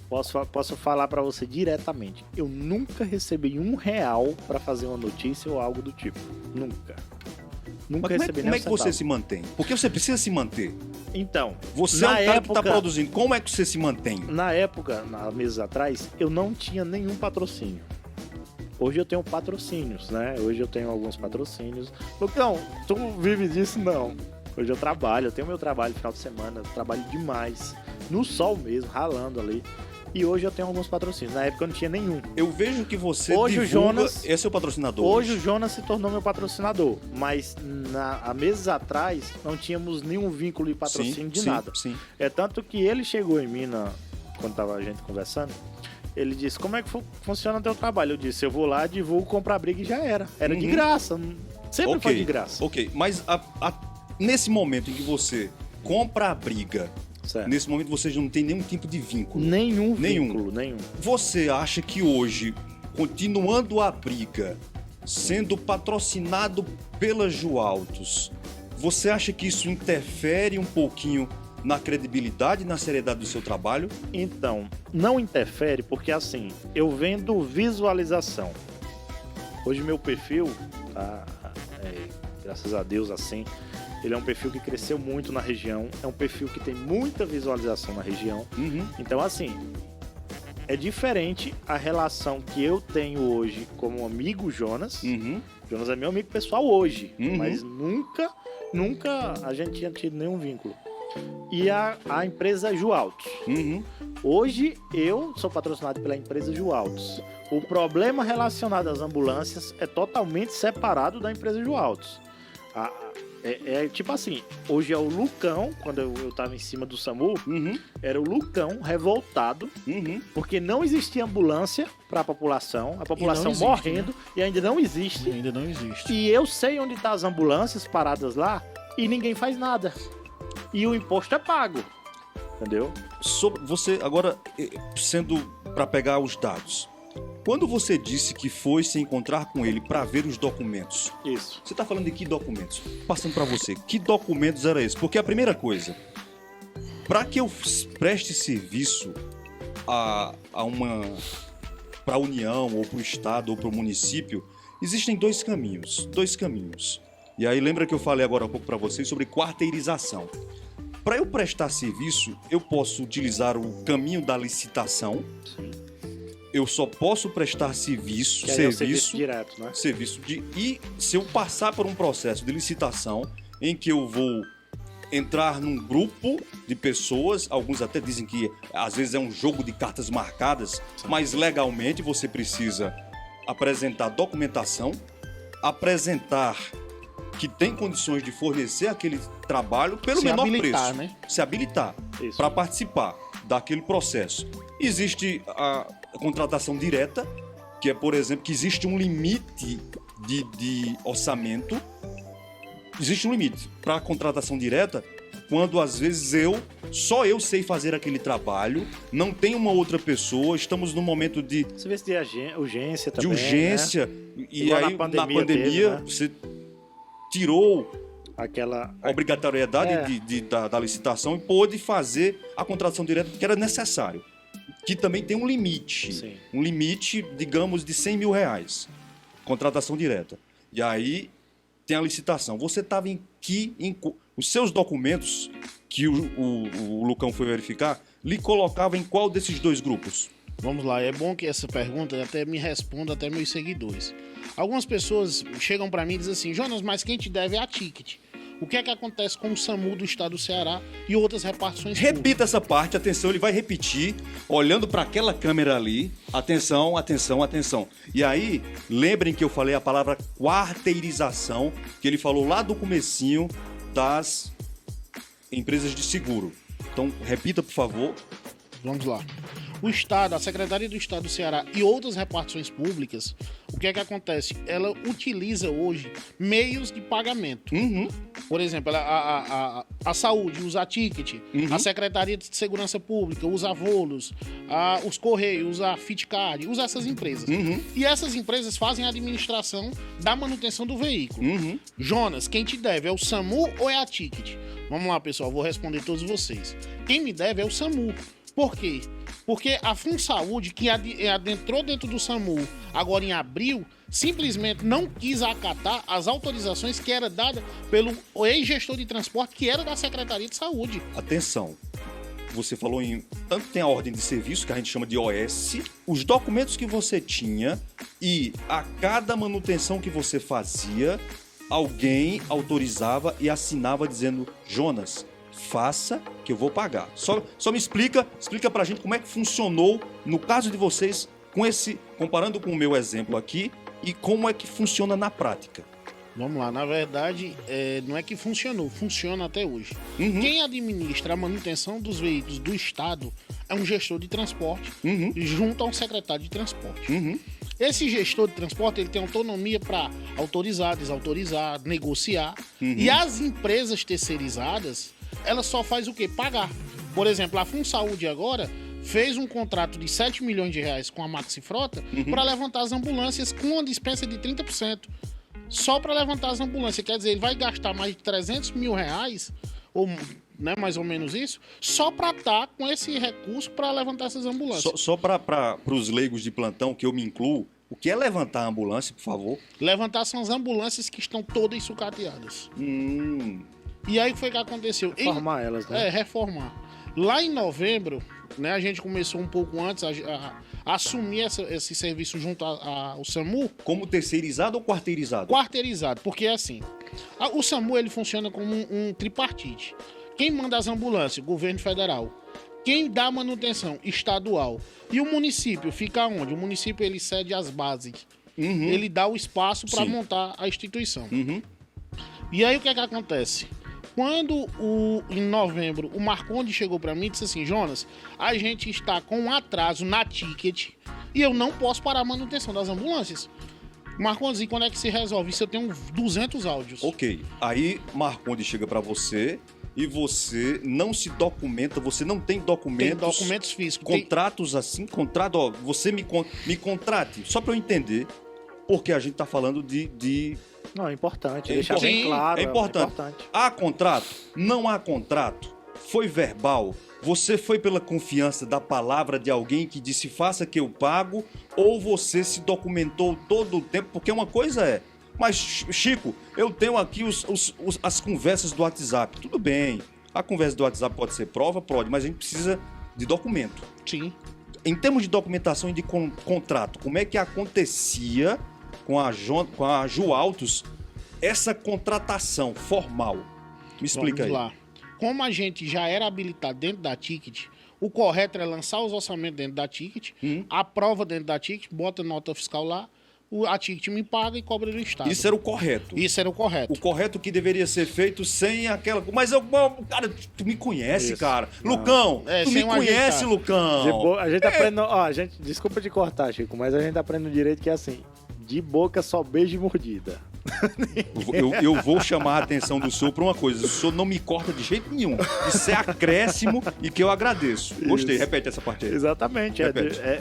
Speaker 2: Posso falar para você diretamente. Eu nunca recebi R$1 para fazer uma notícia ou algo do tipo. Nunca. Nunca
Speaker 1: Mas
Speaker 2: recebi
Speaker 1: como é
Speaker 2: nem
Speaker 1: que
Speaker 2: um
Speaker 1: você
Speaker 2: centavo.
Speaker 1: se mantém? Porque você precisa se manter.
Speaker 2: Então,
Speaker 1: Você é
Speaker 2: na
Speaker 1: um cara que
Speaker 2: época,
Speaker 1: tá produzindo. Como é que você se mantém?
Speaker 2: Na época, há meses atrás, eu não tinha nenhum patrocínio. Hoje eu tenho patrocínios, né? Hoje eu tenho alguns patrocínios. Lucão, tu vive disso? Não. Hoje eu trabalho, eu tenho meu trabalho no final de semana, eu trabalho demais. No sol mesmo, ralando ali. E hoje eu tenho alguns patrocínios. Na época eu não tinha nenhum.
Speaker 1: Eu vejo que você
Speaker 2: Hoje o
Speaker 1: divulga...
Speaker 2: Jonas-
Speaker 1: Esse é o patrocinador
Speaker 2: Hoje o Jonas se tornou meu patrocinador. Mas há meses atrás não tínhamos nenhum vínculo de patrocínio de nada.
Speaker 1: Sim.
Speaker 2: É tanto que ele chegou em mim quando tava a gente conversando. Ele disse, como é que funciona o teu trabalho? Eu disse, eu vou lá, divulgo, compro a briga e já era. Era de
Speaker 1: Uhum.
Speaker 2: graça. Sempre foi de graça.
Speaker 1: Ok, mas nesse momento em que você compra a briga,
Speaker 2: Certo.
Speaker 1: nesse momento você já não tem nenhum tipo de vínculo.
Speaker 2: Nenhum
Speaker 1: Nenhum.
Speaker 2: vínculo, nenhum.
Speaker 1: Você acha que hoje, continuando a briga, sendo patrocinado pela Juautos, você acha que isso interfere um pouquinho na credibilidade e na seriedade do seu trabalho?
Speaker 2: Então, não interfere porque assim, eu vendo visualização. Hoje meu perfil, tá, graças a Deus assim, ele é um perfil que cresceu muito na região, é um perfil que tem muita visualização na região. Então assim, é diferente a relação que eu tenho hoje como amigo Jonas. Jonas é meu amigo pessoal hoje, mas nunca a gente tinha tido nenhum vínculo. E a empresa Juautos. Hoje eu sou patrocinado pela empresa Juautos. O problema relacionado às ambulâncias é totalmente separado da empresa Juautos. Tipo assim, hoje é o Lucão, quando eu tava em cima do SAMU, era o Lucão revoltado, porque não existia ambulância para a população morrendo, né? E ainda não existe. E eu sei onde tá as ambulâncias paradas lá e ninguém faz nada. E o imposto é pago, entendeu?
Speaker 1: Você, agora, sendo para pegar os dados, quando você disse que foi se encontrar com ele para ver os documentos,
Speaker 2: isso.
Speaker 1: Você está falando de que documentos? Passando para você, que documentos era esse? Porque a primeira coisa, para que eu preste serviço para a União, ou para o Estado, ou para o município, existem dois caminhos. E aí lembra que eu falei agora há pouco para vocês sobre quarteirização. Para eu prestar serviço, eu posso utilizar o caminho da licitação.
Speaker 2: Sim.
Speaker 1: Eu só posso prestar serviço
Speaker 2: direto, né?
Speaker 1: E se eu passar por um processo de licitação em que eu vou entrar num grupo de pessoas, alguns até dizem que às vezes é um jogo de cartas marcadas, mas legalmente você precisa apresentar documentação, apresentar que tem condições de fornecer aquele trabalho pelo menor preço,
Speaker 3: né?
Speaker 1: Se habilitar para participar daquele processo. Existe a contratação direta, que é, por exemplo, que existe um limite de orçamento. Existe um limite para a contratação direta quando, às vezes, só eu sei fazer aquele trabalho, não tem uma outra pessoa, estamos num momento de...
Speaker 2: Serviço de urgência também,
Speaker 1: de urgência,
Speaker 2: né?
Speaker 1: E
Speaker 2: igual
Speaker 1: aí, na pandemia,
Speaker 2: teve, né?
Speaker 1: Você tirou
Speaker 2: aquela
Speaker 1: obrigatoriedade da licitação e pôde fazer a contratação direta que era necessário. Que também tem um limite.
Speaker 2: Sim.
Speaker 1: Um limite, digamos, de R$100 mil. Contratação direta. E aí tem a licitação. Você estava os seus documentos, que o Lucão foi verificar, lhe colocava em qual desses dois grupos?
Speaker 3: Vamos lá, é bom que essa pergunta até me responda até meus seguidores. Algumas pessoas chegam para mim e dizem assim: Jonas, mas quem te deve é a Ticket. O que é que acontece com o SAMU do estado do Ceará e outras repartições públicas?
Speaker 1: Repita essa parte, atenção, ele vai repetir, olhando para aquela câmera ali. Atenção, atenção, atenção. E aí, lembrem que eu falei a palavra quarteirização, que ele falou lá do comecinho das empresas de seguro. Então, repita, por favor.
Speaker 3: Vamos lá. O Estado, a Secretaria do Estado do Ceará e outras repartições públicas, o que é que acontece? Ela utiliza hoje meios de pagamento. Por exemplo, a saúde usa a Ticket, a Secretaria de Segurança Pública usa a Volos, os Correios usa a Fitcard, usa essas empresas. E essas empresas fazem a administração da manutenção do veículo. Jonas, quem te deve é o SAMU ou é a Ticket? Vamos lá, pessoal, vou responder todos vocês. Quem me deve é o SAMU. Por quê? Porque a FunSaúde, que adentrou dentro do SAMU agora em abril, simplesmente não quis acatar as autorizações que era dada pelo ex-gestor de transporte, que era da Secretaria de Saúde.
Speaker 1: Atenção, você falou tanto tem a ordem de serviço, que a gente chama de OS, os documentos que você tinha e a cada manutenção que você fazia, alguém autorizava e assinava dizendo: Jonas, faça que eu vou pagar. Só me explica pra gente como é que funcionou no caso de vocês, comparando com o meu exemplo aqui, e como é que funciona na prática.
Speaker 3: Vamos lá, na verdade, não é que funcionou, funciona até hoje. Quem administra a manutenção dos veículos do Estado é um gestor de transporte, junto a um secretário de transporte. Esse gestor de transporte, ele tem autonomia para autorizar, desautorizar, negociar. E as empresas terceirizadas, elas só fazem o quê? Pagar. Por exemplo, a FunSaúde agora fez um contrato de 7 milhões de reais com a Maxi Frota para levantar as ambulâncias com uma dispensa de 30%. Só para levantar as ambulâncias. Quer dizer, ele vai gastar mais de 300 mil reais, ou né, mais ou menos isso, só para estar com esse recurso para levantar essas ambulâncias.
Speaker 1: Só para os leigos de plantão, que eu me incluo, o que é levantar a ambulância, por favor?
Speaker 3: Levantar são as ambulâncias que estão todas sucateadas. E aí o que foi que aconteceu?
Speaker 2: Reformar elas, né?
Speaker 3: Reformar. Lá em novembro, né, a gente começou um pouco antes a assumir esse serviço junto ao SAMU.
Speaker 1: Como terceirizado ou quarteirizado?
Speaker 3: Quarteirizado, porque é assim, o SAMU ele funciona como um tripartite. Quem manda as ambulâncias? Governo federal. Quem dá manutenção? Estadual. E o município fica onde? O município ele cede as bases. Ele dá o espaço para montar a instituição. E aí o que é que acontece? Quando em novembro o Marcondes chegou para mim e disse assim: Jonas, a gente está com um atraso na ticket e eu não posso parar a manutenção das ambulâncias. Marcondes, e quando é que se resolve? Isso eu tenho 200 áudios.
Speaker 1: Ok. Aí Marcondes chega para você e você não se documenta, você não tem documentos.
Speaker 3: Tem documentos físicos.
Speaker 1: Contratos assim, contrato, ó, você me contrate, só para eu entender, porque a gente tá falando de...
Speaker 2: Não, é importante, deixar bem claro.
Speaker 1: É importante. Há contrato? Não há contrato? Foi verbal? Você foi pela confiança da palavra de alguém que disse faça que eu pago? Ou você se documentou todo o tempo? Porque uma coisa é... Mas, Chico, eu tenho aqui as conversas do WhatsApp. Tudo bem, a conversa do WhatsApp pode ser prova, pode, mas a gente precisa de documento.
Speaker 3: Sim.
Speaker 1: Em termos de documentação e de contrato, como é que acontecia com a Ju Autos essa contratação formal? Me explica aí.
Speaker 3: Vamos lá. Como a gente já era habilitado dentro da Ticket, o correto é lançar os orçamentos dentro da Ticket, aprova dentro da Ticket, bota nota fiscal lá, a Ticket me paga e cobra do Estado.
Speaker 1: Isso era o correto.
Speaker 3: Isso era o correto.
Speaker 1: O correto que deveria ser feito sem aquela... Mas cara, tu me conhece, cara. Lucão, tu me conhece, Lucão.
Speaker 2: A gente aprende... Ó, desculpa te cortar, Chico, mas a gente aprende no direito que é assim, de boca só beijo e mordida.
Speaker 1: Eu vou chamar a atenção do senhor para uma coisa. O senhor não me corta de jeito nenhum. Isso é acréscimo e que eu agradeço. Gostei, repete essa parte aí.
Speaker 2: Exatamente.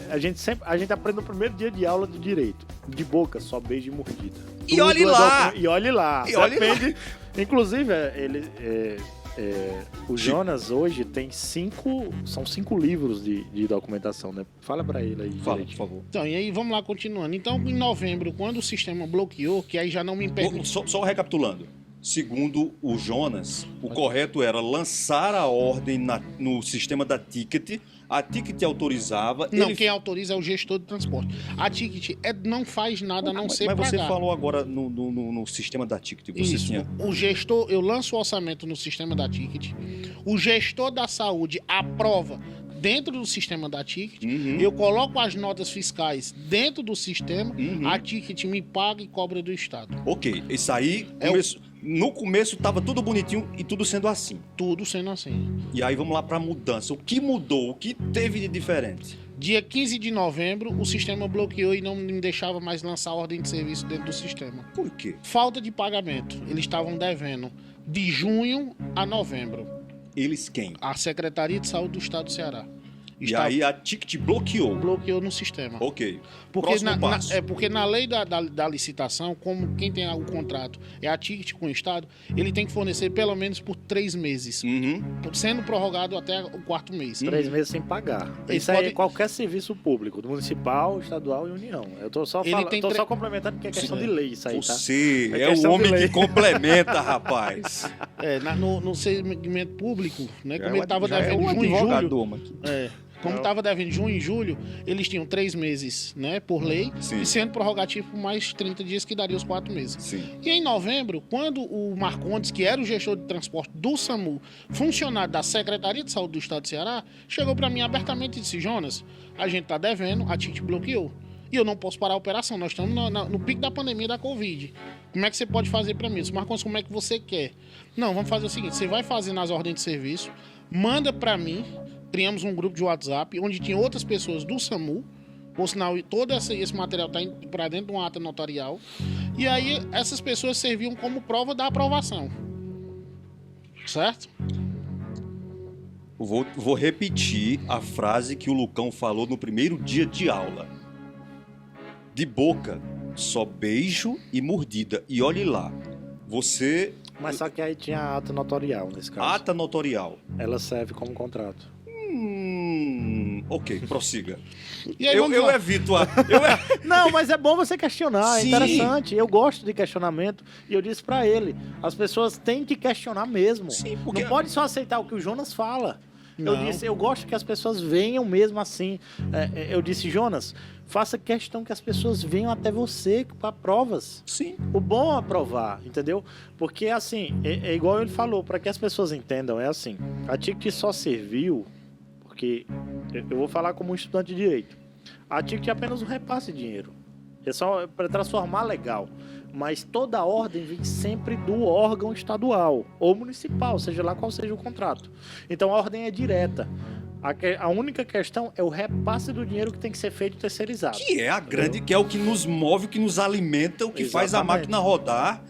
Speaker 2: A gente aprende no primeiro dia de aula de direito. De boca, só beijo e mordida.
Speaker 1: E olhe lá!
Speaker 2: E olhe lá. Depende. Inclusive, o Jonas hoje tem 5 livros de documentação, né? Fala pra ele aí.
Speaker 1: Fala, por favor.
Speaker 3: Então, e aí vamos lá continuando. Então, em novembro, quando o sistema bloqueou, que aí já não me permite...
Speaker 1: Só recapitulando. Segundo o Jonas, o correto era lançar a ordem no sistema da Ticket, a Ticket autorizava...
Speaker 3: Não, quem autoriza é o gestor de transporte. A Ticket não faz nada a não ser pagar.
Speaker 1: Mas você falou agora no sistema da Ticket.
Speaker 3: O gestor, eu lanço o orçamento no sistema da Ticket, o gestor da saúde aprova dentro do sistema da Ticket, eu coloco as notas fiscais dentro do sistema, a Ticket me paga e cobra do Estado.
Speaker 1: Ok, isso aí... No começo estava tudo bonitinho e tudo sendo assim.
Speaker 3: Tudo sendo assim.
Speaker 1: E aí vamos lá para a mudança. O que mudou? O que teve de diferente?
Speaker 3: Dia 15 de novembro, o sistema bloqueou e não me deixava mais lançar ordem de serviço dentro do sistema.
Speaker 1: Por quê?
Speaker 3: Falta de pagamento. Eles estavam devendo de junho a novembro.
Speaker 1: Eles quem?
Speaker 3: A Secretaria de Saúde do Estado do Ceará.
Speaker 1: E aí a Ticket bloqueou.
Speaker 3: Bloqueou no sistema.
Speaker 1: Ok.
Speaker 3: Porque na lei da licitação, como quem tem o contrato é a Ticket com o Estado, ele tem que fornecer pelo menos por 3 meses. Sendo prorrogado até o 4º mês.
Speaker 2: 3 meses sem pagar. Isso aí é qualquer serviço público, municipal, estadual e União. Eu tô só complementando porque é questão de lei isso aí, tá?
Speaker 1: Você é o homem que complementa, rapaz.
Speaker 3: No segmento público, né? Como ele estava devendo junho e julho. Como estava devendo junho e julho, eles tinham 3 meses, né, por lei, e sendo prorrogativo por mais 30 dias, que daria os 4 meses.
Speaker 1: Sim.
Speaker 3: E em novembro, quando o Marcondes, que era o gestor de transporte do SAMU, funcionário da Secretaria de Saúde do Estado do Ceará, chegou para mim abertamente e disse: Jonas, a gente está devendo, a Ticket bloqueou. E eu não posso parar a operação, nós estamos no pico da pandemia da Covid. Como é que você pode fazer para mim? Eu disse: Marcondes, como é que você quer? Não, vamos fazer o seguinte, você vai fazer nas ordens de serviço, manda para mim. Criamos um grupo de WhatsApp onde tinha outras pessoas do SAMU. Por sinal, todo esse material está para dentro de uma ata notarial. E aí, essas pessoas serviam como prova da aprovação. Certo?
Speaker 1: Vou repetir a frase que o Lucão falou no primeiro dia de aula. De boca, só beijo e mordida. E olhe lá, você...
Speaker 2: Mas só que aí tinha a ata notorial nesse caso.
Speaker 1: Ata notorial.
Speaker 2: Ela serve como contrato.
Speaker 1: Ok, prossiga.
Speaker 3: E aí,
Speaker 1: Eu evito a...
Speaker 2: Não, mas é bom você questionar, é
Speaker 1: Sim.
Speaker 2: interessante. Eu gosto de questionamento e eu disse pra ele, as pessoas têm que questionar mesmo.
Speaker 1: Sim, porque...
Speaker 2: Não pode só aceitar o que o Jonas fala.
Speaker 3: Não.
Speaker 2: Eu disse, eu gosto que as pessoas venham mesmo assim. Eu disse, Jonas, faça questão que as pessoas venham até você para provas.
Speaker 1: Sim.
Speaker 2: O bom é aprovar, entendeu? Porque assim, é igual ele falou, para que as pessoas entendam, é assim, a Ticket só serviu, porque eu vou falar como um estudante de direito, a Ticket é apenas um repasse de dinheiro, é só para transformar legal, mas toda a ordem vem sempre do órgão estadual ou municipal, seja lá qual seja o contrato. Então a ordem é direta. A única questão é o repasse do dinheiro que tem que ser feito terceirizado.
Speaker 1: Que é a grande, que é o que nos move, o que nos alimenta, o que faz a
Speaker 2: Exatamente.
Speaker 1: máquina rodar.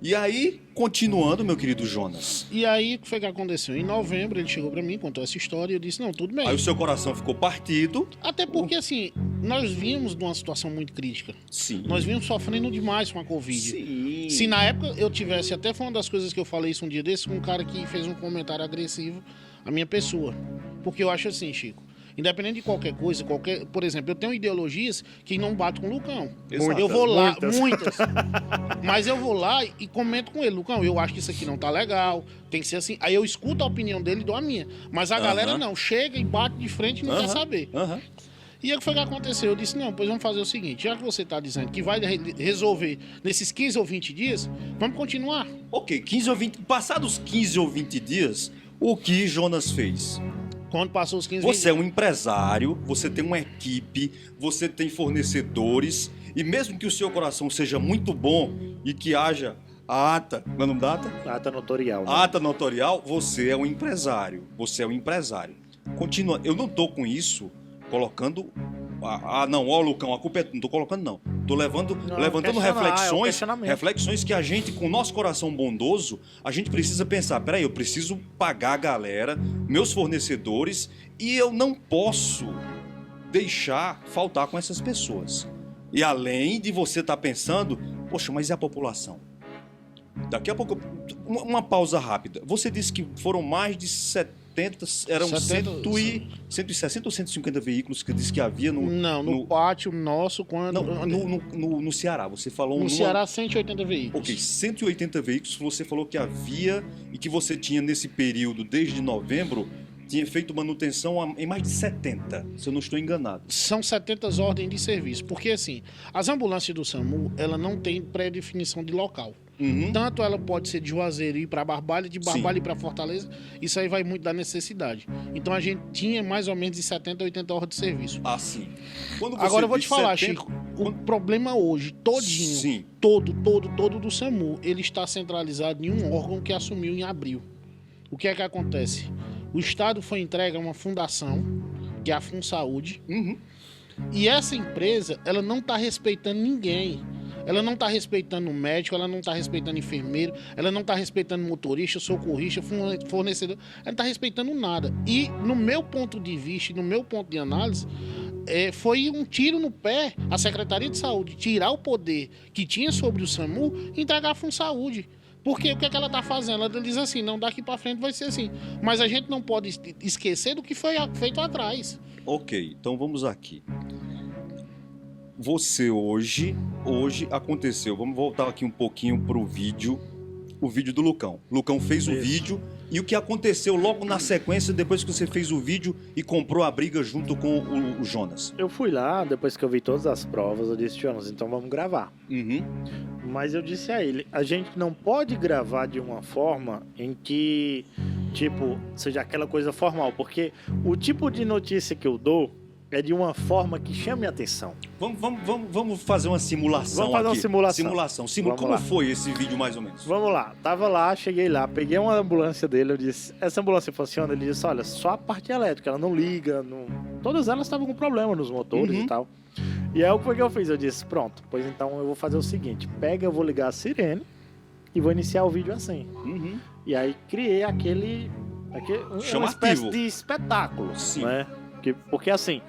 Speaker 1: E aí, continuando, meu querido Jonas.
Speaker 3: E aí, o que foi que aconteceu? Em novembro, ele chegou pra mim, contou essa história e eu disse, não, tudo bem.
Speaker 1: Aí o seu coração ficou partido.
Speaker 3: Até porque, assim, nós vínhamos de uma situação muito crítica.
Speaker 1: Sim.
Speaker 3: Nós vínhamos sofrendo demais com a Covid.
Speaker 1: Sim.
Speaker 3: Se na época eu tivesse, até foi uma das coisas que eu falei isso um dia desse, com um cara que fez um comentário agressivo à minha pessoa. Porque eu acho assim, Chico, independente de qualquer coisa, por exemplo, eu tenho ideologias que não batem com o Lucão.
Speaker 1: Exato.
Speaker 3: Eu vou lá,
Speaker 2: Muitas.
Speaker 3: muitas. Mas eu vou lá e comento com ele, Lucão, eu acho que isso aqui não tá legal, tem que ser assim. Aí eu escuto a opinião dele e dou a minha. Mas a galera não, chega e bate de frente e não quer saber. E aí o que foi que aconteceu? Eu disse, não, pois vamos fazer o seguinte, já que você tá dizendo que vai resolver nesses 15 ou 20 dias, vamos continuar.
Speaker 1: Ok, 15 ou 20... Passados 15 ou 20 dias, o que Jonas fez?
Speaker 3: Quando passou os 15
Speaker 1: Você é
Speaker 3: dias.
Speaker 1: um empresário, você tem uma equipe, você tem fornecedores, e mesmo que o seu coração seja muito bom e que haja a ata, não é o nome da ata?
Speaker 2: Ata notorial. Né?
Speaker 1: A ata notorial, você é um empresário. Você é um empresário. Continua. Eu não tô com isso colocando... não, ó, Lucão, a culpa é... Não tô colocando, não. Tô levantando
Speaker 2: questionar, é um questionamento.
Speaker 1: reflexões que a gente, com o nosso coração bondoso, a gente precisa pensar, peraí, eu preciso pagar a galera, meus fornecedores, e eu não posso deixar faltar com essas pessoas. E além de você estar pensando, poxa, mas e a população? Daqui a pouco, uma pausa rápida. Você disse que foram mais de 70, eram 160 ou 150 veículos que disse que havia no...
Speaker 3: Não, no pátio nosso, quando...
Speaker 1: Não, no Ceará. Você falou...
Speaker 3: No Ceará, 180 veículos.
Speaker 1: Ok, 180 veículos você falou que havia e que você tinha nesse período, desde novembro, tinha feito manutenção em mais de 70, se eu não estou enganado.
Speaker 3: São 70 ordens de serviço, porque assim, as ambulâncias do SAMU, ela não tem pré-definição de local. Tanto ela pode ser de Juazeiro e ir para Barbalha, de Barbalha e para Fortaleza, isso aí vai muito da necessidade. Então a gente tinha mais ou menos de 70 a 80 horas de serviço.
Speaker 1: Ah, sim. Quando você
Speaker 3: Agora eu vou te
Speaker 1: diz
Speaker 3: falar,
Speaker 1: 70,
Speaker 3: Chico, o problema hoje, todinho,
Speaker 1: Sim.
Speaker 3: todo do SAMU, ele está centralizado em um órgão que assumiu em abril. O que é que acontece? O Estado foi entregue a uma fundação, que é a FunSaúde, e essa empresa, ela não está respeitando ninguém. Ela não está respeitando o médico, ela não está respeitando o enfermeiro, ela não está respeitando o motorista, socorrista, fornecedor, ela não está respeitando nada. E no meu ponto de vista, no meu ponto de análise, foi um tiro no pé a Secretaria de Saúde tirar o poder que tinha sobre o SAMU e entregar a FunSaúde. Porque o que é que ela está fazendo? Ela diz assim, não, daqui para frente vai ser assim. Mas a gente não pode esquecer do que foi feito atrás.
Speaker 1: Ok, então vamos aqui. Você hoje aconteceu, vamos voltar aqui um pouquinho pro vídeo, o vídeo do Lucão. Lucão fez o vídeo e o que aconteceu logo na sequência, depois que você fez o vídeo e comprou a briga junto com o Jonas?
Speaker 2: Eu fui lá, depois que eu vi todas as provas, eu disse, Jonas, então vamos gravar. Mas eu disse a ele, a gente não pode gravar de uma forma em que, tipo, seja aquela coisa formal, porque o tipo de notícia que eu dou é de uma forma que chame a atenção.
Speaker 1: Vamos fazer uma simulação.
Speaker 2: Vamos fazer
Speaker 1: aqui.
Speaker 2: uma simulação.
Speaker 1: Como
Speaker 2: lá.
Speaker 1: foi esse vídeo mais ou menos?
Speaker 2: Vamos lá, tava lá, cheguei lá, peguei uma ambulância dele, eu disse, essa ambulância funciona? Ele disse, olha, só a parte elétrica, ela não liga, não... todas elas estavam com problema nos motores e tal. E aí o que foi que eu fiz? Eu disse, pronto, pois então eu vou fazer o seguinte, eu vou ligar a sirene e vou iniciar o vídeo assim. E aí criei aquele Uma
Speaker 1: Chamativo.
Speaker 2: espécie de espetáculo,
Speaker 1: Sim.
Speaker 2: né? Porque assim,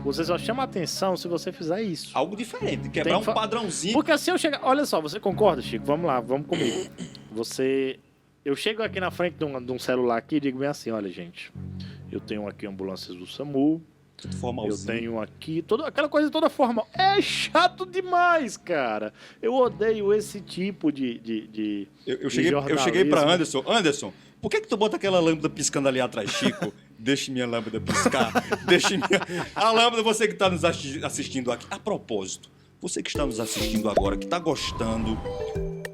Speaker 2: você só chama atenção se você fizer isso.
Speaker 1: Algo diferente, quebrar
Speaker 2: Tem
Speaker 1: um
Speaker 2: fa-
Speaker 1: padrãozinho.
Speaker 2: Porque assim eu chego... Olha só, você concorda, Chico? Vamos lá, vamos comigo. Eu chego aqui na frente de um celular aqui e digo bem assim, olha, gente, eu tenho aqui ambulâncias do SAMU,
Speaker 1: Tudo
Speaker 2: eu
Speaker 1: formalzinho.
Speaker 2: tenho aqui aquela coisa toda formal. É chato demais, cara. Eu odeio esse tipo de
Speaker 1: Eu cheguei pra Anderson, por que tu bota aquela lâmpada piscando ali atrás, Chico? Deixe minha lâmpada piscar. A lâmpada, você que está nos assistindo aqui. A propósito, você que está nos assistindo agora, que está gostando,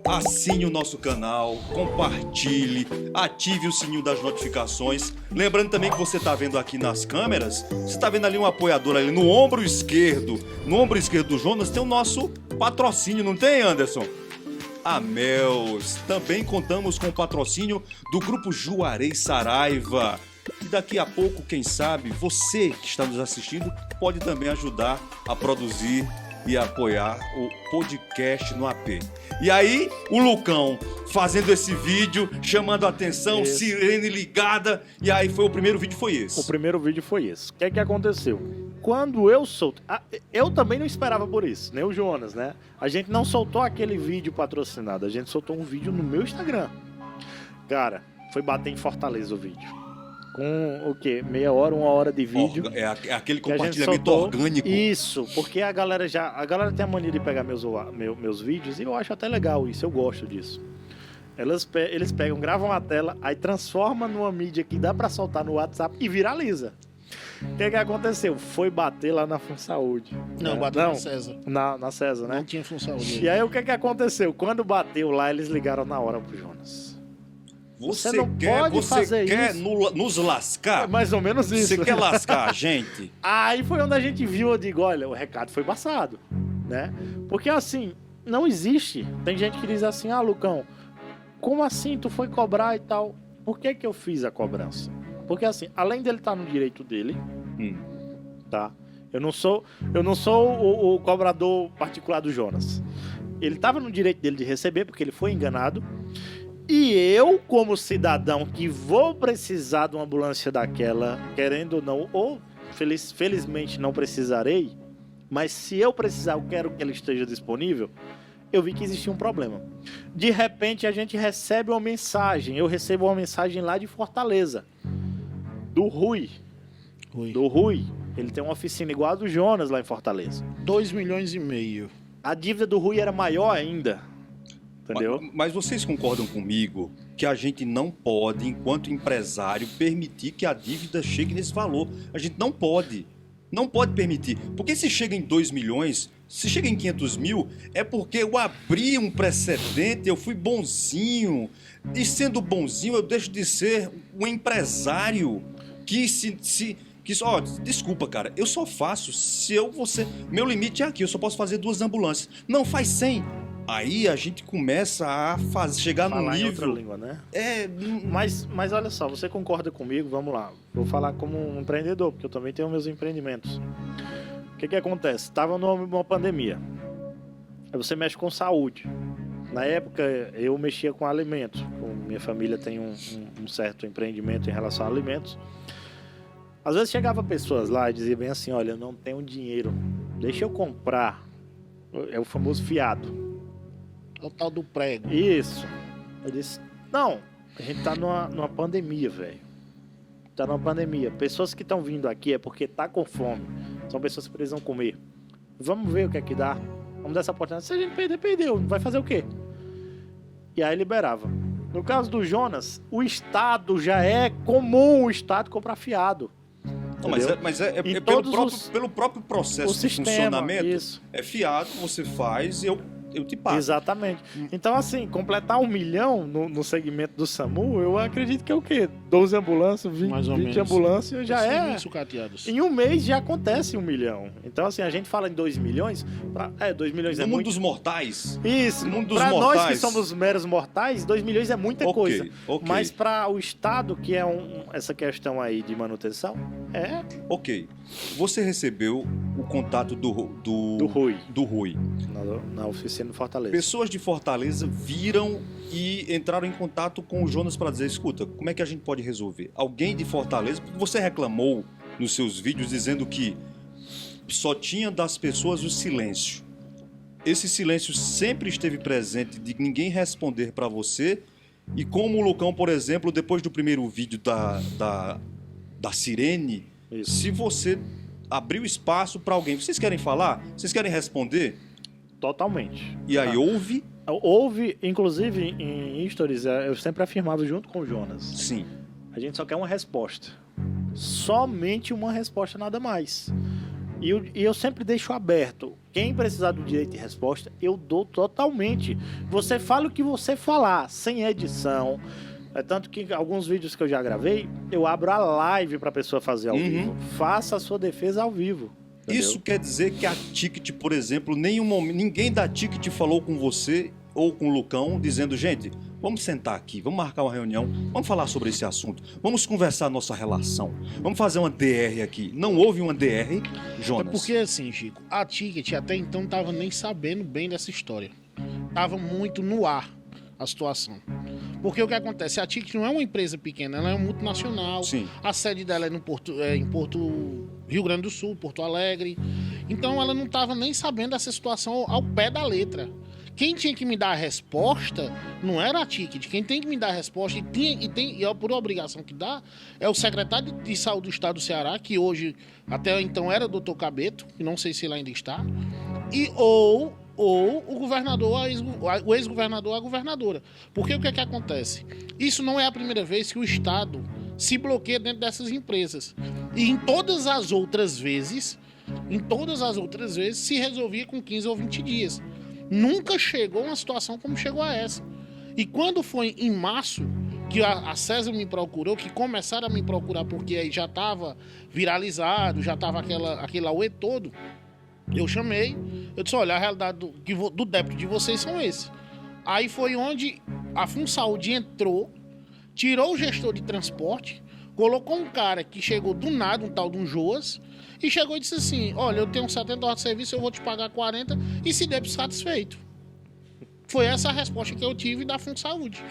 Speaker 1: assine o nosso canal, compartilhe, ative o sininho das notificações. Lembrando também que você está vendo aqui nas câmeras, você está vendo ali um apoiador ali no ombro esquerdo. No ombro esquerdo do Jonas tem o nosso patrocínio, não tem, Anderson? A Mels. Também contamos com o patrocínio do Grupo Juarez Saraiva. E daqui a pouco, quem sabe, você que está nos assistindo pode também ajudar a produzir e apoiar o podcast no AP. E aí, o Lucão fazendo esse vídeo, chamando a atenção,
Speaker 2: Isso.
Speaker 1: sirene ligada. E aí, o primeiro vídeo foi esse.
Speaker 2: O primeiro vídeo foi esse. O que é que aconteceu? Quando eu soltei... Eu também não esperava por isso, nem o Jonas, né? A gente não soltou aquele vídeo patrocinado, a gente soltou um vídeo no meu Instagram. Cara, foi bater em Fortaleza o vídeo. Com o quê? Meia hora, 1 hora de vídeo.
Speaker 1: É aquele
Speaker 2: que a gente
Speaker 1: compartilhamento
Speaker 2: soltou.
Speaker 1: orgânico.
Speaker 2: Isso, porque a galera tem a mania de pegar meus vídeos e eu acho até legal isso, eu gosto disso. Eles pegam, gravam a tela, aí transforma numa mídia que dá pra soltar no WhatsApp e viraliza. O que aconteceu? Foi bater lá na FunSaúde.
Speaker 3: Não, bateu na César.
Speaker 2: Na César, né?
Speaker 3: Não tinha função.
Speaker 2: E aí o que aconteceu? Quando bateu lá, eles ligaram na hora pro Jonas. Você não pode fazer
Speaker 1: quer
Speaker 2: isso.
Speaker 1: nos lascar?
Speaker 2: É mais ou menos isso.
Speaker 1: Você quer lascar a gente?
Speaker 2: Aí foi onde a gente viu, eu digo, olha, o recado foi passado, né? Porque assim, não existe. Tem gente que diz assim, Lucão, como assim tu foi cobrar e tal? Por que eu fiz a cobrança? Porque assim, além dele estar no direito dele, tá? Eu não sou o cobrador particular do Jonas. Ele estava no direito dele de receber, porque ele foi enganado. E eu, como cidadão que vou precisar de uma ambulância daquela, querendo ou não, ou felizmente não precisarei, mas se eu precisar, eu quero que ela esteja disponível, eu vi que existia um problema. De repente, a gente recebe uma mensagem, eu recebo uma mensagem lá de Fortaleza, do Rui. Do Rui. Ele tem uma oficina igual a do Jonas lá em Fortaleza.
Speaker 3: 2,5 milhões.
Speaker 2: A dívida do Rui era maior ainda. Entendeu?
Speaker 1: Mas vocês concordam comigo que a gente não pode, enquanto empresário, permitir que a dívida chegue nesse valor? A gente não pode. Não pode permitir. Porque se chega em 2 milhões, se chega em 500 mil, é porque eu abri um precedente, eu fui bonzinho. E sendo bonzinho, eu deixo de ser um empresário que desculpa, cara, eu só faço meu limite é aqui, eu só posso fazer 2 ambulâncias. Não, faz 100. Aí a gente começa a chegar no nível...
Speaker 2: Em outra língua, né?
Speaker 1: É...
Speaker 2: Mas olha só, você concorda comigo? Vamos lá. Vou falar como um empreendedor, porque eu também tenho meus empreendimentos. O que acontece? Estava numa pandemia. Aí você mexe com saúde. Na época, eu mexia com alimentos. Minha família tem um certo empreendimento em relação a alimentos. Às vezes chegava pessoas lá e diziam bem assim, olha, eu não tenho dinheiro. Deixa eu comprar. É o famoso fiado.
Speaker 3: É o tal do prego.
Speaker 2: Isso. Eu disse, não, a gente tá numa pandemia, velho. Tá numa pandemia. Pessoas que estão vindo aqui é porque tá com fome. São pessoas que precisam comer. Vamos ver o que é que dá. Vamos dar essa oportunidade. Se a gente perder, perdeu. Vai fazer o quê? E aí liberava. No caso do Jonas, o Estado já é comum o Estado comprar fiado.
Speaker 1: Não, mas é pelo próprio processo de funcionamento.
Speaker 2: Isso.
Speaker 1: É fiado, você faz e eu te pago.
Speaker 2: Exatamente. Então, assim, completar 1 milhão no segmento do SAMU, eu acredito que é o quê? 12 ambulâncias, 20 ambulâncias, já é...
Speaker 3: Sucateados.
Speaker 2: Em 1 mês já acontece 1 milhão. Então, assim, a gente fala em 2 milhões... 2 milhões
Speaker 1: no
Speaker 2: é
Speaker 1: mundo
Speaker 2: muito...
Speaker 1: dos mortais.
Speaker 2: Isso.
Speaker 1: No mundo dos
Speaker 2: pra
Speaker 1: mortais.
Speaker 2: nós que somos meros mortais, 2 milhões é muita coisa.
Speaker 1: Ok.
Speaker 2: Mas para o Estado, que é essa questão aí de manutenção, É
Speaker 1: Ok. Você recebeu o contato do
Speaker 2: Rui,
Speaker 1: Rui.
Speaker 2: na oficina do Fortaleza.
Speaker 1: Pessoas de Fortaleza viram e entraram em contato com o Jonas para dizer, escuta, como é que a gente pode resolver? Alguém de Fortaleza, porque você reclamou nos seus vídeos dizendo que só tinha das pessoas o silêncio. Esse silêncio sempre esteve presente de ninguém responder para você. E como o Lucão, por exemplo, depois do primeiro vídeo da Sirene,
Speaker 2: Isso.
Speaker 1: se você abriu espaço para alguém, vocês querem falar? Vocês querem responder?
Speaker 2: Totalmente.
Speaker 1: E aí houve?
Speaker 2: Houve, inclusive, em stories, eu sempre afirmava junto com o Jonas.
Speaker 1: Sim.
Speaker 2: A gente só quer uma resposta. Somente uma resposta, nada mais. E eu sempre deixo aberto. Quem precisar do direito de resposta, eu dou totalmente. Você fala o que você falar, sem edição. É tanto que alguns vídeos que eu já gravei, eu abro a live para a pessoa fazer ao vivo. Faça a sua defesa ao vivo. Entendeu?
Speaker 1: Isso quer dizer que a Ticket, por exemplo, ninguém da Ticket falou com você ou com o Lucão dizendo, gente, vamos sentar aqui, vamos marcar uma reunião, vamos falar sobre esse assunto, vamos conversar a nossa relação, vamos fazer uma DR aqui. Não houve uma DR, Jonas?
Speaker 3: É porque assim, Chico, a Ticket até então não tava nem sabendo bem dessa história. Tava muito no ar a situação. Porque o que acontece? A Ticket não é uma empresa pequena, ela é uma multinacional.
Speaker 1: Sim.
Speaker 3: A sede dela é em Porto Rio Grande do Sul, Porto Alegre. Então ela não estava nem sabendo dessa situação ao pé da letra. Quem tinha que me dar a resposta não era a Ticket. Quem tem que me dar a resposta, e é por obrigação que dá, é o secretário de Saúde do Estado do Ceará, que hoje, até então, era o Dr. Cabeto, que não sei se ele ainda está, ou o governador, o ex-governador, a governadora. Porque o que é que acontece? Isso não é a primeira vez que o Estado se bloqueia dentro dessas empresas. E em todas as outras vezes se resolvia com 15 ou 20 dias. Nunca chegou uma situação como chegou a essa. E quando foi em março, que a César me procurou, que começaram a me procurar porque aí já estava viralizado, já estava aquele auê todo, eu chamei, eu disse, olha, a realidade do débito de vocês são esses. Aí foi onde a FunSaúde entrou, tirou o gestor de transporte, colocou um cara que chegou do nada, um tal de um Joas, e chegou e disse assim, olha, eu tenho 70 horas de serviço, eu vou te pagar 40 e se der satisfeito. Foi essa a resposta que eu tive da FunSaúde.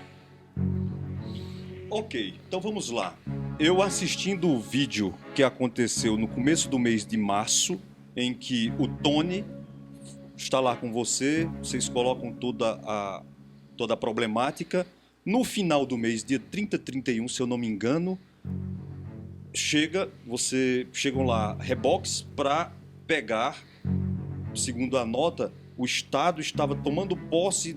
Speaker 1: Ok, então vamos lá. Eu assistindo o vídeo que aconteceu no começo do mês de março, em que o Tony está lá com você, vocês colocam toda a problemática. No final do mês, dia 30, 31, se eu não me engano, chegam lá reboques para pegar, segundo a nota, o Estado estava tomando posse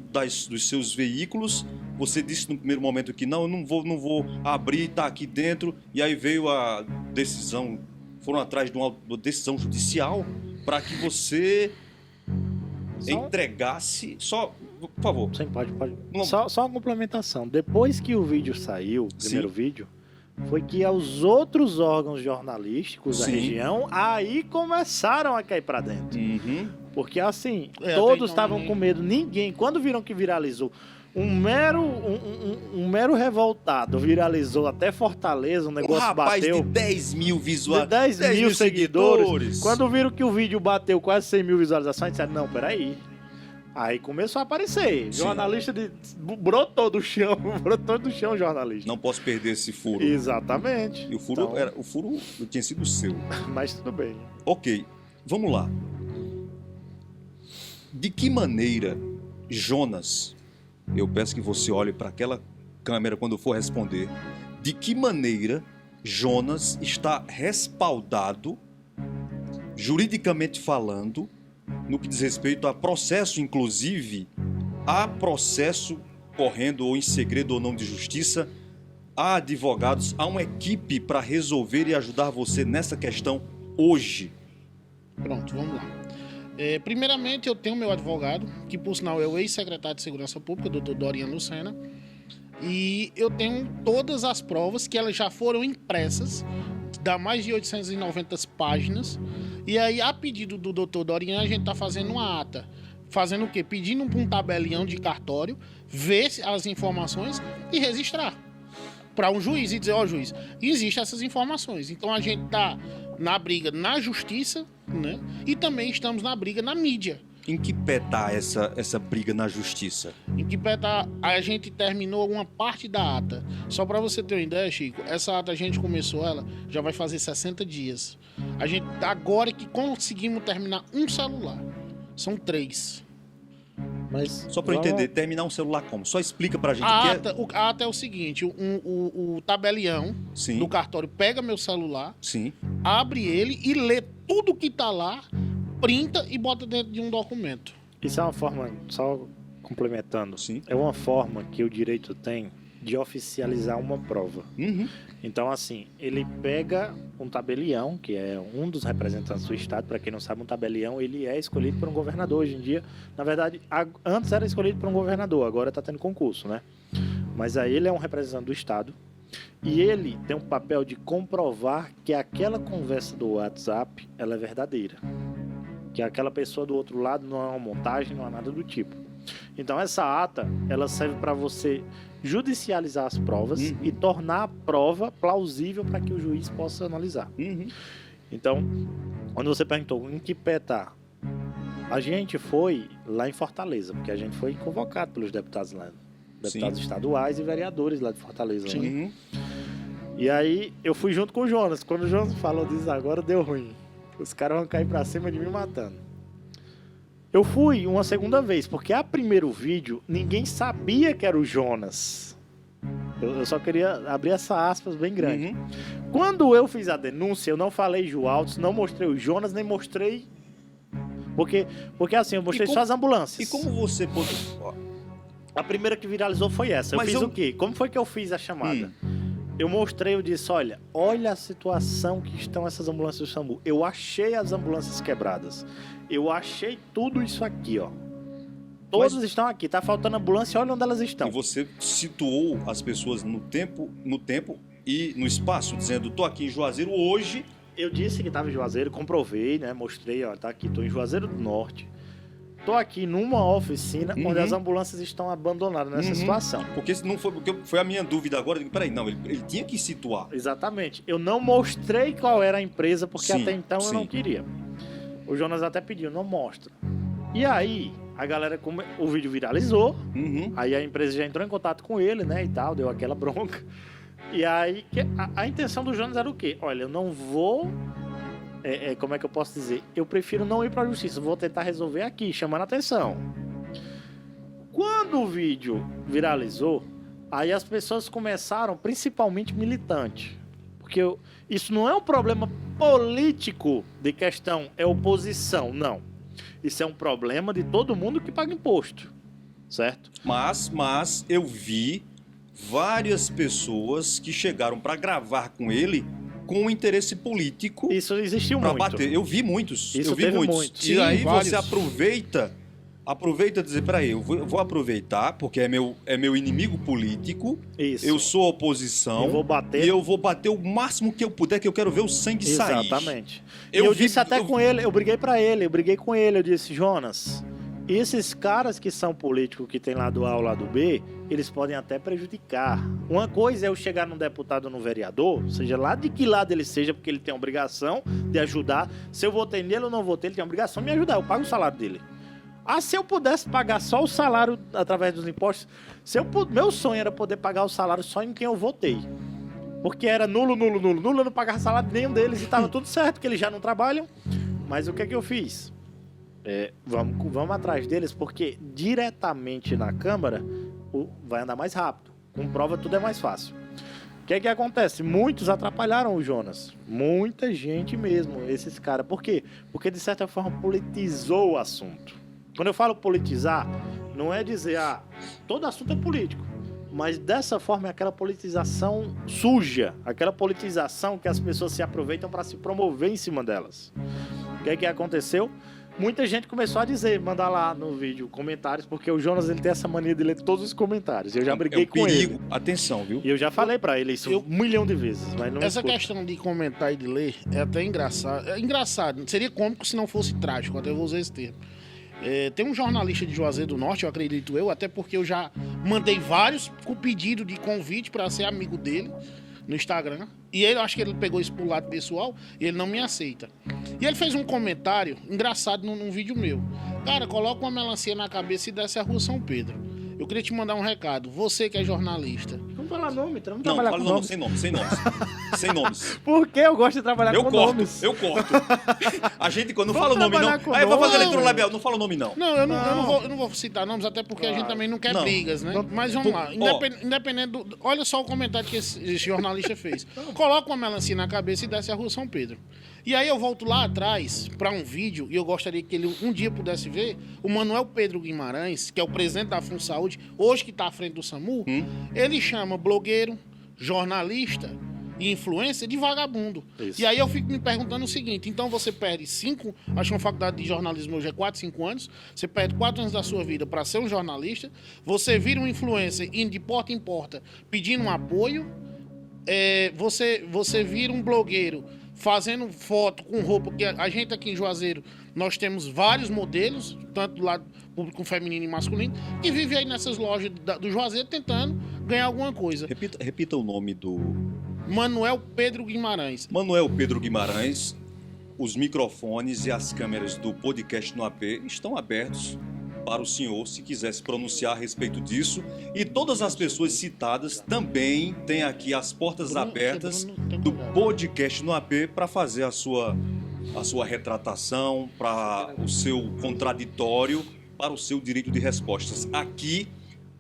Speaker 1: dos seus veículos. Você disse no primeiro momento que não, eu não vou abrir, tá aqui dentro. E aí veio a decisão, foram atrás de uma decisão judicial para que você entregasse. Só, por favor.
Speaker 2: Sim, pode.
Speaker 1: Não.
Speaker 2: Só uma complementação. Depois que o vídeo saiu, o primeiro vídeo, foi que os outros órgãos jornalísticos da região aí começaram a cair para dentro. Porque assim, todos estavam com medo. Ninguém, quando viram que viralizou, um mero revoltado viralizou até Fortaleza, o negócio
Speaker 1: rapaz
Speaker 2: bateu.
Speaker 1: De 10 mil visualizações.
Speaker 2: 10 mil seguidores. Quando viram que o vídeo bateu quase 100 mil visualizações, disseram, não, peraí. Aí começou a aparecer.
Speaker 1: Sim.
Speaker 2: Jornalista brotou do chão jornalista.
Speaker 1: Não posso perder esse furo.
Speaker 2: Exatamente.
Speaker 1: E o furo tinha sido seu.
Speaker 2: Mas tudo bem.
Speaker 1: Ok, vamos lá. De que maneira, Jonas, eu peço que você olhe para aquela câmera quando for responder, de que maneira Jonas está respaldado, juridicamente falando, no que diz respeito a processo, inclusive, há processo correndo ou em segredo ou não de justiça, há advogados, há uma equipe para resolver e ajudar você nessa questão hoje?
Speaker 3: Pronto, vamos lá. Primeiramente, eu tenho meu advogado, que por sinal é o ex-secretário de Segurança Pública, Dr. Dorian Lucena, e eu tenho todas as provas que elas já foram impressas, dá mais de 890 páginas, e aí, a pedido do Dr. Dorian, a gente está fazendo uma ata. Fazendo o quê? Pedindo um tabelião de cartório, ver as informações e registrar. para um juiz e dizer, ó, juiz, existem essas informações. Então a gente tá na briga na justiça, né? E também estamos na briga na mídia.
Speaker 1: Em que pé tá essa briga na justiça?
Speaker 3: Em que pé tá, a gente terminou uma parte da ata. Só para você ter uma ideia, Chico, essa ata a gente começou ela, já vai fazer 60 dias. A gente, agora que conseguimos terminar um celular. São 3.
Speaker 2: Mas
Speaker 1: Só pra eu
Speaker 2: vamos-
Speaker 1: entender, terminar um celular como? Só explica pra gente o
Speaker 3: A
Speaker 1: que
Speaker 3: ata, a ata é o seguinte, o tabelião
Speaker 1: Sim.
Speaker 3: do cartório pega meu celular,
Speaker 1: Sim.
Speaker 3: abre ele e lê tudo que tá lá, printa e bota dentro de um documento.
Speaker 2: Isso é uma forma, só complementando,
Speaker 1: Sim.
Speaker 2: é uma forma que o direito tem de oficializar uma prova.
Speaker 1: Uhum.
Speaker 2: Então, assim, ele pega um tabelião, que é um dos representantes do Estado. Para quem não sabe, um tabelião, ele é escolhido por um governador hoje em dia. Na verdade, antes era escolhido por um governador, agora está tendo concurso, né? Mas aí ele é um representante do Estado e ele tem um papel de comprovar que aquela conversa do WhatsApp, ela é verdadeira. Que aquela pessoa do outro lado não é uma montagem, não é nada do tipo. Então, essa ata, ela serve para você judicializar as provas e tornar a prova plausível para que o juiz possa analisar.
Speaker 1: Uhum.
Speaker 2: Então, quando você perguntou em que pé tá, a gente foi lá em Fortaleza, porque a gente foi convocado pelos deputados lá, deputados estaduais e vereadores lá de Fortaleza. Né?
Speaker 1: Uhum.
Speaker 2: E aí, eu fui junto com o Jonas. Quando o Jonas falou disso agora, deu ruim. Os caras vão cair pra cima de mim matando. Eu fui uma segunda vez, porque a primeiro vídeo, ninguém sabia que era o Jonas. Eu só queria abrir essa aspas bem grande.
Speaker 1: Uhum.
Speaker 2: Quando eu fiz a denúncia, eu não falei Joaltos, não mostrei o Jonas, nem mostrei... Porque assim, eu mostrei só as ambulâncias.
Speaker 1: E como você pode...
Speaker 2: A primeira que viralizou foi essa. Eu
Speaker 1: Mas
Speaker 2: fiz
Speaker 1: eu-
Speaker 2: o quê? Como foi que eu fiz a chamada? Eu mostrei, eu disse, olha a situação que estão essas ambulâncias do SAMU. Eu achei as ambulâncias quebradas. Eu achei tudo isso aqui, ó. Todas estão aqui. Tá faltando ambulância, olha onde elas estão.
Speaker 1: E você situou as pessoas no tempo e no espaço, dizendo, tô aqui em Juazeiro hoje.
Speaker 2: Eu disse que estava em Juazeiro, comprovei, né? Mostrei, ó, tá aqui, tô em Juazeiro do Norte. Tô aqui numa oficina onde as ambulâncias estão abandonadas nessa situação.
Speaker 1: Porque se não foi, porque foi a minha dúvida agora. Eu digo, peraí, não, ele tinha que situar.
Speaker 2: Exatamente. Eu não mostrei qual era a empresa, porque
Speaker 1: Sim,
Speaker 2: até então eu
Speaker 1: sim.
Speaker 2: não queria. O Jonas até pediu, não mostra. E aí, a galera, o vídeo viralizou,
Speaker 1: Uhum.
Speaker 2: aí a empresa já entrou em contato com ele, né, e tal, deu aquela bronca. E aí, a intenção do Jonas era o quê? Olha, eu não vou... como é que eu posso dizer? Eu prefiro não ir pra justiça, vou tentar resolver aqui, chamando a atenção. Quando o vídeo viralizou, aí as pessoas começaram, principalmente militantes, porque isso não é um problema político de questão, é oposição, não. Isso é um problema de todo mundo que paga imposto, certo?
Speaker 1: Mas eu vi várias pessoas que chegaram para gravar com ele com um interesse político
Speaker 2: Isso existiu
Speaker 1: para
Speaker 2: muito.
Speaker 1: bater. Eu vi muitos.
Speaker 2: Isso
Speaker 1: eu vi
Speaker 2: teve
Speaker 1: muitos.
Speaker 2: muito.
Speaker 1: E
Speaker 3: Sim,
Speaker 1: aí
Speaker 3: vários.
Speaker 1: você aproveita dizer, peraí, eu vou aproveitar, porque é meu inimigo político,
Speaker 2: Isso.
Speaker 1: eu sou oposição,
Speaker 2: Eu vou bater.
Speaker 1: e eu vou bater o máximo que eu puder, que eu quero ver o sangue sair.
Speaker 2: Exatamente. E
Speaker 1: Eu
Speaker 2: eu
Speaker 1: vi-
Speaker 2: disse até
Speaker 1: eu-
Speaker 2: com ele, eu briguei com ele, eu disse, Jonas, esses caras que são políticos que tem lado A ou lado B, eles podem até prejudicar. Uma coisa é eu chegar num deputado ou num vereador, seja lá de que lado ele seja, porque ele tem a obrigação de ajudar. Se eu votei nele ou não votei, ele tem a obrigação de me ajudar, eu pago o salário dele. Ah, se eu pudesse pagar só o salário através dos impostos, meu sonho era poder pagar o salário só em quem eu votei. Porque era nulo, eu não pagava salário de nenhum deles e tava tudo certo, que eles já não trabalham. Mas o que é que eu fiz? Vamos atrás deles, porque diretamente na Câmara vai andar mais rápido. Com prova tudo é mais fácil. O que é que acontece? Muitos atrapalharam o Jonas. Muita gente mesmo, esses caras. Por quê? Porque de certa forma politizou o assunto. Quando eu falo politizar, não é dizer, todo assunto é político. Mas dessa forma é aquela politização suja, aquela politização que as pessoas se aproveitam para se promover em cima delas. O que é que aconteceu? Muita gente começou a dizer, mandar lá no vídeo comentários, porque o Jonas ele tem essa mania de ler todos os comentários. Eu já briguei
Speaker 1: um
Speaker 2: com
Speaker 1: perigo.
Speaker 2: ele.
Speaker 1: Atenção, viu?
Speaker 2: E eu já falei pra ele isso 1 milhão de vezes, mas não
Speaker 3: Essa
Speaker 2: escuta.
Speaker 3: questão de comentar e de ler é até engraçado. É engraçado, seria cômico se não fosse trágico, até eu vou usar esse termo. Tem um jornalista de Juazeiro do Norte, eu acredito eu, até porque eu já mandei vários com pedido de convite para ser amigo dele no Instagram. E eu acho que ele pegou isso pro lado pessoal e ele não me aceita. E ele fez um comentário engraçado num vídeo meu. Cara, coloca uma melancia na cabeça e desce a rua São Pedro. Eu queria te mandar um recado. Você que é jornalista.
Speaker 2: Vamos falar nome, então. Vamos
Speaker 1: Não,
Speaker 2: trabalhar
Speaker 1: fala
Speaker 2: com
Speaker 1: nome,
Speaker 2: nomes.
Speaker 1: sem nomes. Sem nomes.
Speaker 2: Porque eu gosto de trabalhar
Speaker 1: Eu
Speaker 2: com
Speaker 1: corto,
Speaker 2: nomes.
Speaker 1: eu corto. A gente, quando não
Speaker 2: Vamos
Speaker 1: fala o nome,
Speaker 2: trabalhar
Speaker 1: não.
Speaker 2: com
Speaker 1: Aí eu vou fazer
Speaker 2: nome.
Speaker 1: leitura labial, não fala o nome, não.
Speaker 3: Não, eu não vou citar nomes, até porque a gente também não quer
Speaker 1: Não.
Speaker 3: brigas, né? Mas vamos lá. Independente do. Olha só o comentário que esse jornalista fez. Coloca uma melancia na cabeça e desce a rua São Pedro. E aí eu volto lá atrás para um vídeo, e eu gostaria que ele um dia pudesse ver, o Manuel Pedro Guimarães, que é o presidente da FunSaúde, hoje que está à frente do SAMU, ele chama blogueiro, jornalista e influencer de vagabundo.
Speaker 2: Isso.
Speaker 3: E aí eu fico me perguntando o seguinte, então você perde acho que uma faculdade de jornalismo hoje é 4, 5 anos, você perde 4 anos da sua vida para ser um jornalista, você vira um influencer indo de porta em porta pedindo um apoio, você vira um blogueiro fazendo foto com roupa, que a gente aqui em Juazeiro, nós temos vários modelos, tanto do lado público feminino e masculino, que vivem aí nessas lojas do Juazeiro tentando ganhar alguma coisa.
Speaker 1: Repita o nome do
Speaker 3: Manuel Pedro Guimarães.
Speaker 1: Manuel Pedro Guimarães. Os microfones e as câmeras do podcast no AP estão abertos para o senhor, se quiser se pronunciar a respeito disso. E todas as pessoas citadas também têm aqui as portas abertas do podcast no AP para fazer a sua retratação, para o seu contraditório, para o seu direito de respostas. Aqui,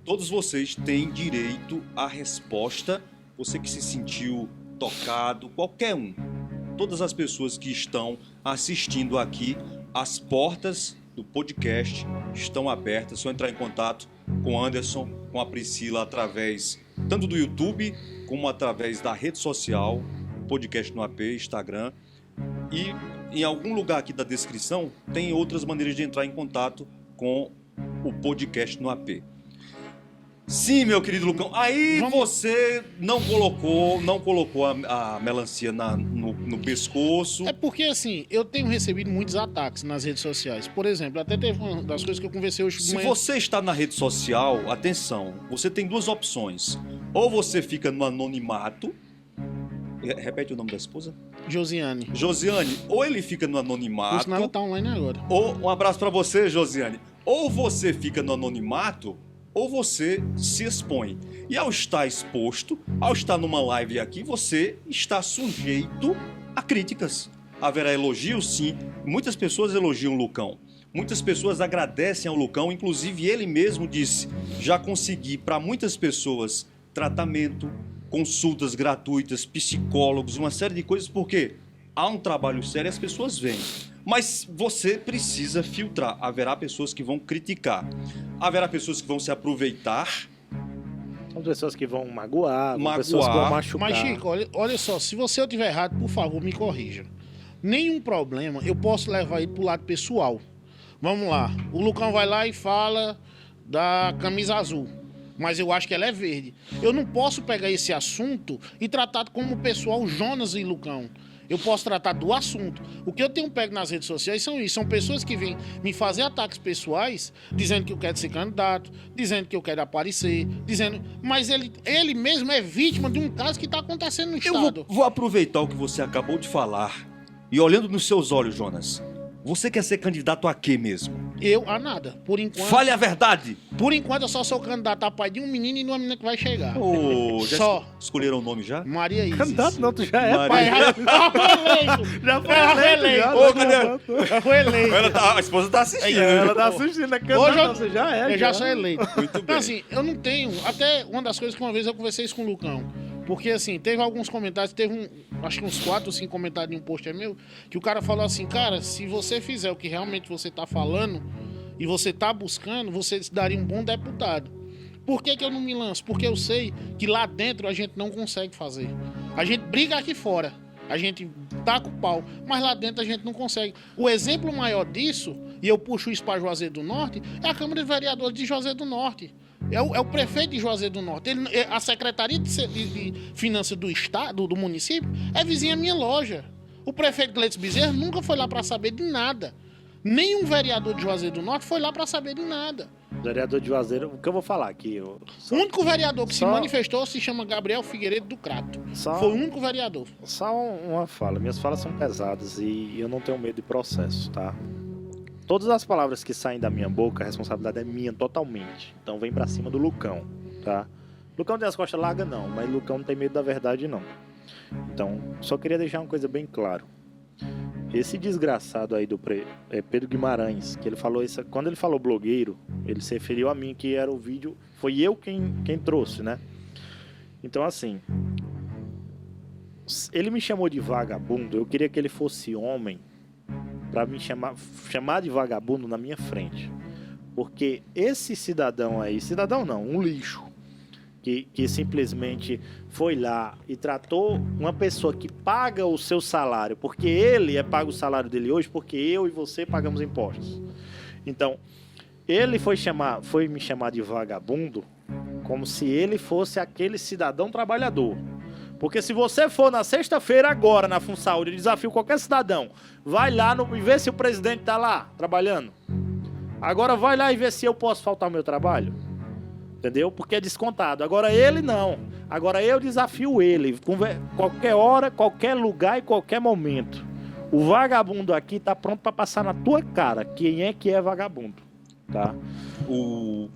Speaker 1: todos vocês têm direito à resposta. Você que se sentiu tocado, qualquer um. Todas as pessoas que estão assistindo aqui, as portas do podcast estão abertas. É só entrar em contato com o Anderson, com a Priscila, através tanto do YouTube como através da rede social, podcast no AP, Instagram. E em algum lugar aqui da descrição tem outras maneiras de entrar em contato com o podcast no AP. Sim, meu querido Lucão. Aí você não colocou a melancia no pescoço.
Speaker 3: É porque, assim, eu tenho recebido muitos ataques nas redes sociais. Por exemplo, até teve uma das coisas que eu conversei hoje de
Speaker 1: Se
Speaker 3: manhã.
Speaker 1: você está na rede social, atenção, você tem duas opções. Ou você fica no anonimato. Repete o nome da esposa?
Speaker 3: Josiane.
Speaker 1: Josiane. Ou ele fica no
Speaker 3: Por
Speaker 1: anonimato.
Speaker 3: sinal, ela tá online agora.
Speaker 1: Ou um abraço pra você, Josiane. Ou você fica no anonimato, ou você se expõe. E ao estar exposto, ao estar numa live aqui, você está sujeito a críticas. Haverá elogios, sim. Muitas pessoas elogiam o Lucão. Muitas pessoas agradecem ao Lucão. Inclusive, ele mesmo disse, já consegui para muitas pessoas tratamento, consultas gratuitas, psicólogos, uma série de coisas, porque há um trabalho sério e as pessoas vêm. Mas você precisa filtrar. Haverá pessoas que vão criticar. Haverá pessoas que vão se aproveitar.
Speaker 2: São pessoas que vão magoar, pessoas que vão machucar.
Speaker 3: Mas, Chico, olha só, se você eu tiver errado, por favor, me corrija. Nenhum problema, eu posso levar ele pro lado pessoal. Vamos lá, o Lucão vai lá e fala da camisa azul, mas eu acho que ela é verde. Eu não posso pegar esse assunto e tratar como pessoal Jonas e Lucão. Eu posso tratar do assunto. O que eu tenho pego nas redes sociais são isso. São pessoas que vêm me fazer ataques pessoais, dizendo que eu quero ser candidato, dizendo que eu quero aparecer, dizendo... Mas ele mesmo é vítima de um caso que está acontecendo no Estado.
Speaker 1: Eu vou aproveitar o que você acabou de falar. E olhando nos seus olhos, Jonas, você quer ser candidato a quê mesmo?
Speaker 3: Eu a nada. Por enquanto...
Speaker 1: Fale a verdade!
Speaker 3: Por enquanto eu só sou candidato a pai de um menino e de uma menina que vai chegar.
Speaker 1: Já
Speaker 3: Só.
Speaker 1: escolheram o nome já?
Speaker 3: Maria Isis.
Speaker 2: Candidato não, tu já é,
Speaker 1: Maria-
Speaker 2: pai.
Speaker 3: Já foi eleito.
Speaker 1: Ô, cadê?
Speaker 3: Já foi eleito.
Speaker 1: A esposa tá assistindo.
Speaker 2: Ela tá assistindo, é candidato,
Speaker 3: Hoje
Speaker 2: não, você já é.
Speaker 3: Eu já sou eleito.
Speaker 1: Muito
Speaker 3: Então,
Speaker 1: bem.
Speaker 3: assim, eu não tenho... Até uma das coisas que uma vez eu conversei isso com o Lucão. Porque, assim, teve alguns comentários, acho que uns 4 ou 5 comentários em um post meu, que o cara falou assim, cara, se você fizer o que realmente você tá falando e você tá buscando, você se daria um bom deputado. Por que eu não me lanço? Porque eu sei que lá dentro a gente não consegue fazer. A gente briga aqui fora, a gente taca o pau, mas lá dentro a gente não consegue. O exemplo maior disso, e eu puxo isso para Juazeiro do Norte, é a Câmara de Vereadores de Juazeiro do Norte. É o prefeito de Juazeiro do Norte. A Secretaria de Finanças do Estado, do município, é vizinha minha loja. O prefeito Gleitos Bezerra nunca foi lá para saber de nada. Nenhum vereador de Juazeiro do Norte foi lá para saber de nada.
Speaker 2: Vereador de Juazeiro, o que eu vou falar aqui?
Speaker 3: O único vereador que se
Speaker 2: só-
Speaker 3: manifestou se chama Gabriel Figueiredo do Crato.
Speaker 2: Só-
Speaker 3: Foi o único vereador.
Speaker 2: Só uma fala. Minhas falas são pesadas e eu não tenho medo de processo, tá? Todas as palavras que saem da minha boca, a responsabilidade é minha totalmente. Então vem pra cima do Lucão, tá? Lucão tem as costas largas não, mas Lucão não tem medo da verdade não. Então, só queria deixar uma coisa bem claro. Esse desgraçado aí do Pedro Guimarães, que ele falou isso, quando ele falou blogueiro, ele se referiu a mim, que era o vídeo, foi eu quem trouxe, né? Então assim, ele me chamou de vagabundo, eu queria que ele fosse homem pra me chamar de vagabundo na minha frente. Porque esse cidadão aí, cidadão não, um lixo, que simplesmente foi lá e tratou uma pessoa que paga o seu salário, porque ele é pago o salário dele hoje, porque eu e você pagamos impostos. Então, ele foi me chamar de vagabundo como se ele fosse aquele cidadão trabalhador. Porque se você for na sexta-feira agora na FunSaúde, eu desafio qualquer cidadão, vai lá e vê se o presidente tá lá trabalhando. Agora vai lá e vê se eu posso faltar ao meu trabalho. Entendeu? Porque é descontado. Agora ele não. Agora eu desafio ele. Qualquer hora, qualquer lugar e qualquer momento. O vagabundo aqui tá pronto pra passar na tua cara. Quem é que é vagabundo? Tá?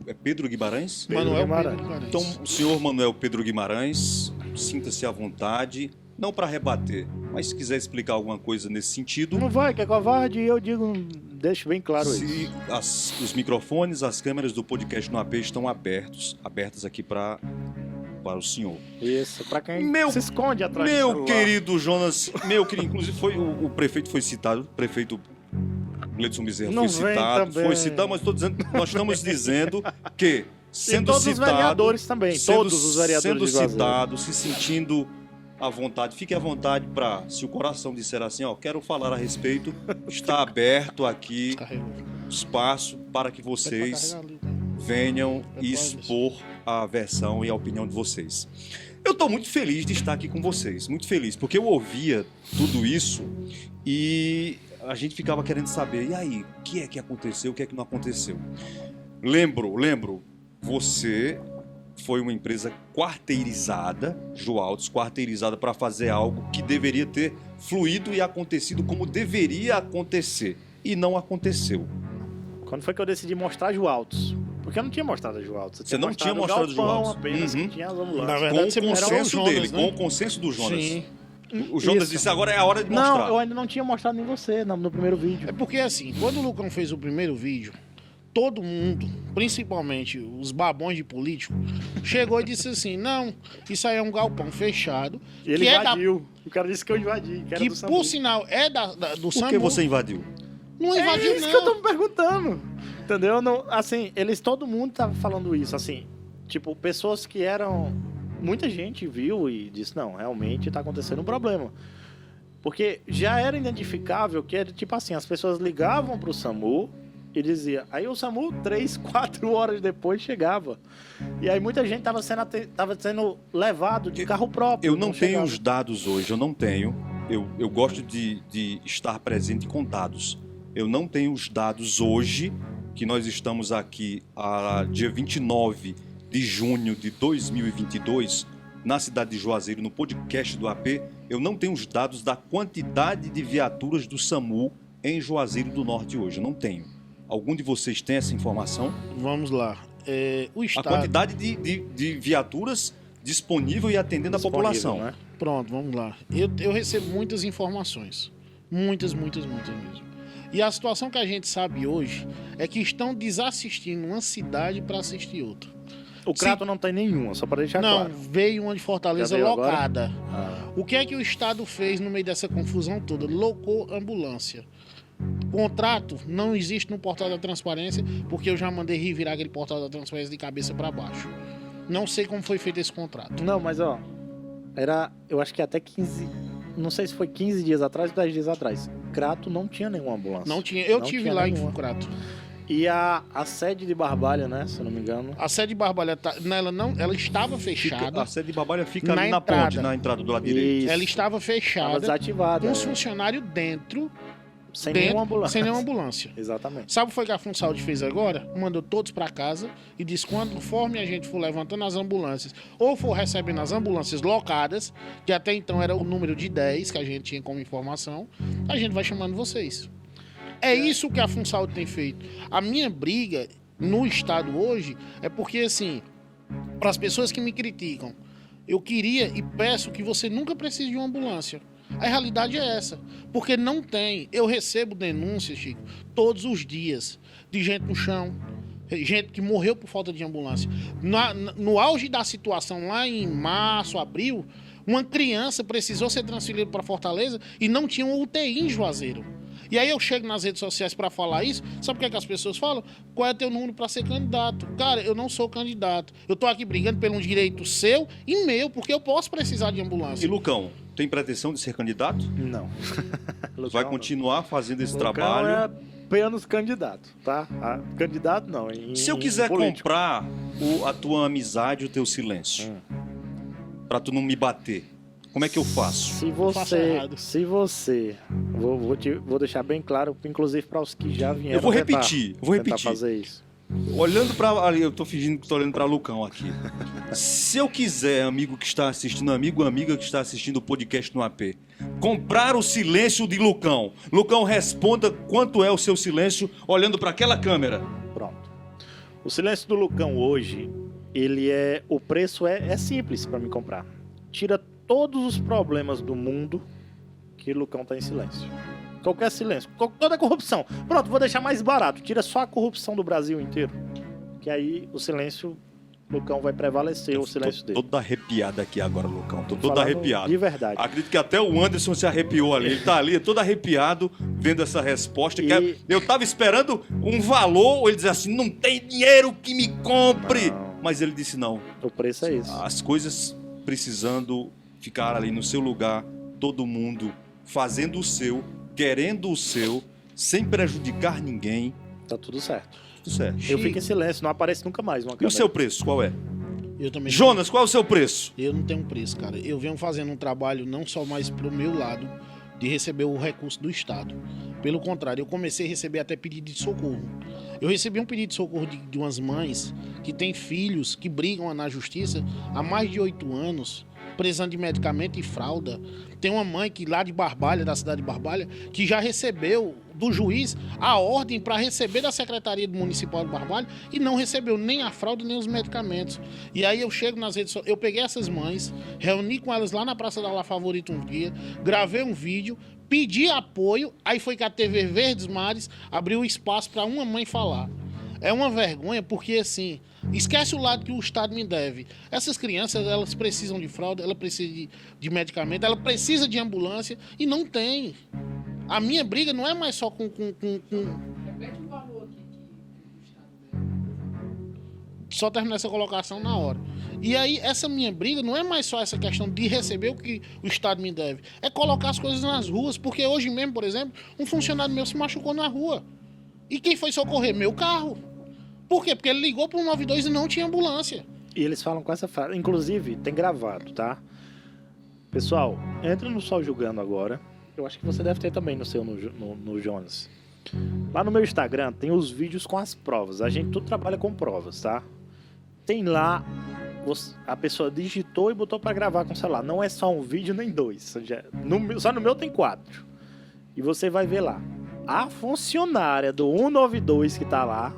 Speaker 1: É Pedro Guimarães?
Speaker 3: Manuel
Speaker 2: Guimarães.
Speaker 3: Pedro Guimarães.
Speaker 1: Então, o senhor Manuel Pedro Guimarães, sinta-se à vontade, não para rebater, mas se quiser explicar alguma coisa nesse sentido,
Speaker 2: Não vai, que é covarde, eu digo, deixo bem claro isso.
Speaker 1: se os microfones, as câmeras do podcast no AP estão abertas aqui para o senhor.
Speaker 2: Isso, pra quem
Speaker 1: Meu-
Speaker 2: se esconde atrás do
Speaker 1: Meu
Speaker 2: celular.
Speaker 1: querido Jonas, inclusive o prefeito foi citado, o prefeito Gleidson Bezerra
Speaker 2: Não
Speaker 1: foi
Speaker 2: vem
Speaker 1: citado,
Speaker 2: também.
Speaker 1: mas nós estamos dizendo que, sendo
Speaker 2: E todos os
Speaker 1: citado,
Speaker 2: vereadores também, todos os vereadores
Speaker 1: sendo
Speaker 2: de Juazeiro.
Speaker 1: citado, se sentindo à vontade, fique à vontade para, se o coração disser assim, ó, quero falar a respeito, está aberto aqui
Speaker 3: Carregou.
Speaker 1: espaço para que
Speaker 3: Pede pra
Speaker 1: vocês
Speaker 3: carregar ali, né?
Speaker 1: venham
Speaker 3: Pode
Speaker 1: expor a versão e a opinião de vocês. Eu estou muito feliz de estar aqui com vocês, muito feliz, porque eu ouvia tudo isso e a gente ficava querendo saber, e aí, o que é que aconteceu, o que é que não aconteceu? Lembro, você foi uma empresa quarteirizada, Jualtos, quarteirizada para fazer algo que deveria ter fluído e acontecido como deveria acontecer, e não aconteceu.
Speaker 2: Quando foi que eu decidi mostrar Jualtos? Porque eu não tinha mostrado a Jualtos.
Speaker 1: Você não tinha mostrado
Speaker 2: o
Speaker 1: o
Speaker 2: galpão
Speaker 1: Jualtos.
Speaker 2: apenas,
Speaker 1: Uhum.
Speaker 2: que tinha as
Speaker 3: Na
Speaker 2: ambulâncias.
Speaker 3: verdade,
Speaker 1: Com
Speaker 3: você
Speaker 1: o
Speaker 3: mostrou
Speaker 1: consenso
Speaker 3: o Jonas,
Speaker 1: dele,
Speaker 3: né?
Speaker 1: com o consenso do Jonas.
Speaker 3: Sim.
Speaker 1: O Jonas
Speaker 2: Isso.
Speaker 1: disse, agora é a hora de mostrar.
Speaker 2: Não, eu ainda não tinha mostrado nem você no primeiro vídeo.
Speaker 3: É porque assim, quando o Lucão fez o primeiro vídeo, todo mundo, principalmente os babões de político, chegou e disse assim, não, isso aí é um galpão fechado,
Speaker 2: Ele
Speaker 3: que é
Speaker 2: invadiu. O cara disse que eu invadi, que era
Speaker 3: que
Speaker 2: do SAMU.
Speaker 3: por sinal é do
Speaker 1: Por
Speaker 3: SAMU.
Speaker 1: que você invadiu?
Speaker 3: Não
Speaker 2: É
Speaker 3: invadiu
Speaker 2: isso
Speaker 3: não.
Speaker 2: que eu tô me perguntando. Entendeu? Não, assim, todo mundo tava falando isso, assim, tipo, pessoas que eram... Muita gente viu e disse, não, realmente tá acontecendo um problema. Porque já era identificável que era tipo assim, as pessoas ligavam pro SAMU e dizia, aí o SAMU 3, 4 horas depois chegava. E aí muita gente tava sendo levado de carro próprio.
Speaker 1: Eu não tenho
Speaker 2: chegava.
Speaker 1: os dados hoje, eu não tenho. Eu gosto de estar presente com dados. Eu não tenho os dados hoje, que nós estamos aqui a dia 29 de junho de 2022, na cidade de Juazeiro, no podcast do AP. Eu não tenho os dados da quantidade de viaturas do SAMU em Juazeiro do Norte hoje. Eu não tenho. Algum de vocês tem essa informação?
Speaker 3: Vamos lá. O
Speaker 1: A
Speaker 3: Estado...
Speaker 1: quantidade de viaturas disponível e atendendo a
Speaker 2: Disponível,
Speaker 1: população.
Speaker 2: né?
Speaker 3: Pronto, vamos lá. Eu recebo muitas informações. Muitas mesmo. E a situação que a gente sabe hoje é que estão desassistindo uma cidade para assistir outra.
Speaker 2: O Crato não tem nenhuma, só para deixar
Speaker 3: Não,
Speaker 2: claro.
Speaker 3: veio uma de Fortaleza
Speaker 2: Já veio agora?
Speaker 3: locada.
Speaker 2: Ah.
Speaker 3: O que é que o Estado fez no meio dessa confusão toda? Locou ambulância. Contrato não existe no portal da transparência, porque eu já mandei revirar aquele portal da transparência de cabeça para baixo. Não sei como foi feito esse contrato.
Speaker 2: Não, mas ó, eu acho que até 15, não sei se foi 15 dias atrás ou 10 dias atrás. Crato não tinha nenhuma ambulância.
Speaker 3: Não tinha. Eu
Speaker 2: Não
Speaker 3: tive
Speaker 2: tinha
Speaker 3: lá
Speaker 2: nenhuma.
Speaker 3: em Crato.
Speaker 2: E a sede de Barbalha, né, se eu não me engano.
Speaker 3: A sede de Barbalha, ela estava fechada.
Speaker 1: A sede de Barbalha fica
Speaker 3: Na
Speaker 1: ali na
Speaker 3: entrada.
Speaker 1: ponte, na entrada do lado direito.
Speaker 2: Isso.
Speaker 3: Ela estava
Speaker 2: Tava
Speaker 3: fechada.
Speaker 2: desativada.
Speaker 3: Com
Speaker 2: é.
Speaker 3: os funcionários dentro
Speaker 2: Sem
Speaker 3: dentro,
Speaker 2: nenhuma ambulância.
Speaker 3: sem nenhuma ambulância.
Speaker 2: Exatamente.
Speaker 3: Sabe o que foi que a FunSaúde fez agora? Mandou todos para casa e disse conforme a gente for levantando as ambulâncias ou for recebendo as ambulâncias locadas, que até então era o número de 10 que a gente tinha como informação, a gente vai chamando vocês. É isso que a FunSaúde tem feito. A minha briga no estado hoje é porque, assim, para as pessoas que me criticam, eu queria e peço que você nunca precise de uma ambulância. A realidade é essa, porque não tem. Eu recebo denúncias, Chico, todos os dias, de gente no chão, gente que morreu por falta de ambulância. No auge da situação, lá em março, abril, uma criança precisou ser transferida para Fortaleza e não tinha um UTI em Juazeiro. E aí eu chego nas redes sociais para falar isso, sabe o que é que as pessoas falam? Qual é teu número para ser candidato? Cara, eu não sou candidato. Eu tô aqui brigando pelo um direito seu e meu, porque eu posso precisar de ambulância.
Speaker 1: E Lucão, tem pretensão de ser candidato?
Speaker 2: Não.
Speaker 1: Vai continuar fazendo esse
Speaker 2: Lucão
Speaker 1: trabalho?
Speaker 2: é apenas candidato, tá? Candidato não.
Speaker 1: Se eu quiser
Speaker 2: político.
Speaker 1: comprar a tua amizade, o teu silêncio, pra tu não me bater, como é que eu faço?
Speaker 2: Se você, vou deixar bem claro, inclusive para os que já vieram.
Speaker 1: Eu vou repetir.
Speaker 2: Tentar fazer isso.
Speaker 1: Olhando pra ali, eu tô fingindo que tô olhando pra Lucão aqui. Se eu quiser, amigo que está assistindo, amigo ou amiga que está assistindo o podcast no AP, comprar o silêncio de Lucão, Lucão, responda quanto é o seu silêncio olhando pra aquela câmera.
Speaker 2: Pronto. O silêncio do Lucão hoje, o preço é simples para me comprar. Tira todos os problemas do mundo que o Lucão tá em silêncio. Qualquer silêncio, toda a corrupção. Pronto, vou deixar mais barato. Tira só a corrupção do Brasil inteiro. Que aí o silêncio, Lucão vai prevalecer, o silêncio dele.
Speaker 1: Tô todo arrepiado aqui agora, Lucão. Tô todo
Speaker 2: Falando
Speaker 1: arrepiado.
Speaker 2: de verdade.
Speaker 1: Acredito que até o Anderson se arrepiou ali. Ele tá ali todo arrepiado vendo essa resposta. Eu tava esperando um valor, ou ele dizer assim, não tem dinheiro que me compre.
Speaker 2: Não.
Speaker 1: Mas ele disse não.
Speaker 2: O preço é esse.
Speaker 1: As coisas precisando ficar ali no seu lugar, todo mundo fazendo o seu, querendo o seu, sem prejudicar ninguém.
Speaker 2: Tá tudo certo.
Speaker 1: Tudo certo.
Speaker 2: Eu fico em silêncio, não aparece nunca mais uma
Speaker 1: E o
Speaker 2: câmera.
Speaker 1: seu preço, qual é?
Speaker 3: Eu também.
Speaker 1: Jonas, qual é o seu preço?
Speaker 3: Eu não tenho preço, cara. Eu venho fazendo um trabalho não só mais pro meu lado de receber o recurso do Estado. Pelo contrário, eu comecei a receber até pedido de socorro. Eu recebi um pedido de socorro de umas mães que têm filhos que brigam na justiça há mais de 8 anos, precisando de medicamento e fralda. Tem uma mãe que lá de Barbalha, da cidade de Barbalha, que já recebeu do juiz a ordem para receber da Secretaria Municipal de Barbalha e não recebeu nem a fralda nem os medicamentos. E aí eu chego nas redes sociais, eu peguei essas mães, reuni com elas lá na Praça da La Favorita um dia, gravei um vídeo, pedi apoio, aí foi que a TV Verdes Mares abriu espaço para uma mãe falar. É uma vergonha porque, assim, esquece o lado que o Estado me deve. Essas crianças, elas precisam de fralda, elas precisam de medicamento, elas precisam de ambulância e não tem. A minha briga não é mais só com...
Speaker 4: Repete o valor aqui que o Estado deve.
Speaker 3: Só terminar essa colocação na hora. E aí, essa minha briga não é mais só essa questão de receber o que o Estado me deve. É colocar as coisas nas ruas. Porque hoje mesmo, por exemplo, um funcionário meu se machucou na rua. E quem foi socorrer? Meu carro. Por quê? Porque ele ligou para o 92 e não tinha ambulância.
Speaker 2: E eles falam com essa frase. Inclusive, tem gravado, tá? Pessoal, entra no Sol Julgando agora. Eu acho que você deve ter também no seu, no Jonas. Lá no meu Instagram tem os vídeos com as provas. A gente tudo trabalha com provas, tá? Tem lá, a pessoa digitou e botou para gravar com o celular. Não é só um vídeo nem dois. Só no meu tem 4. E você vai ver lá. A funcionária do 192 que tá lá,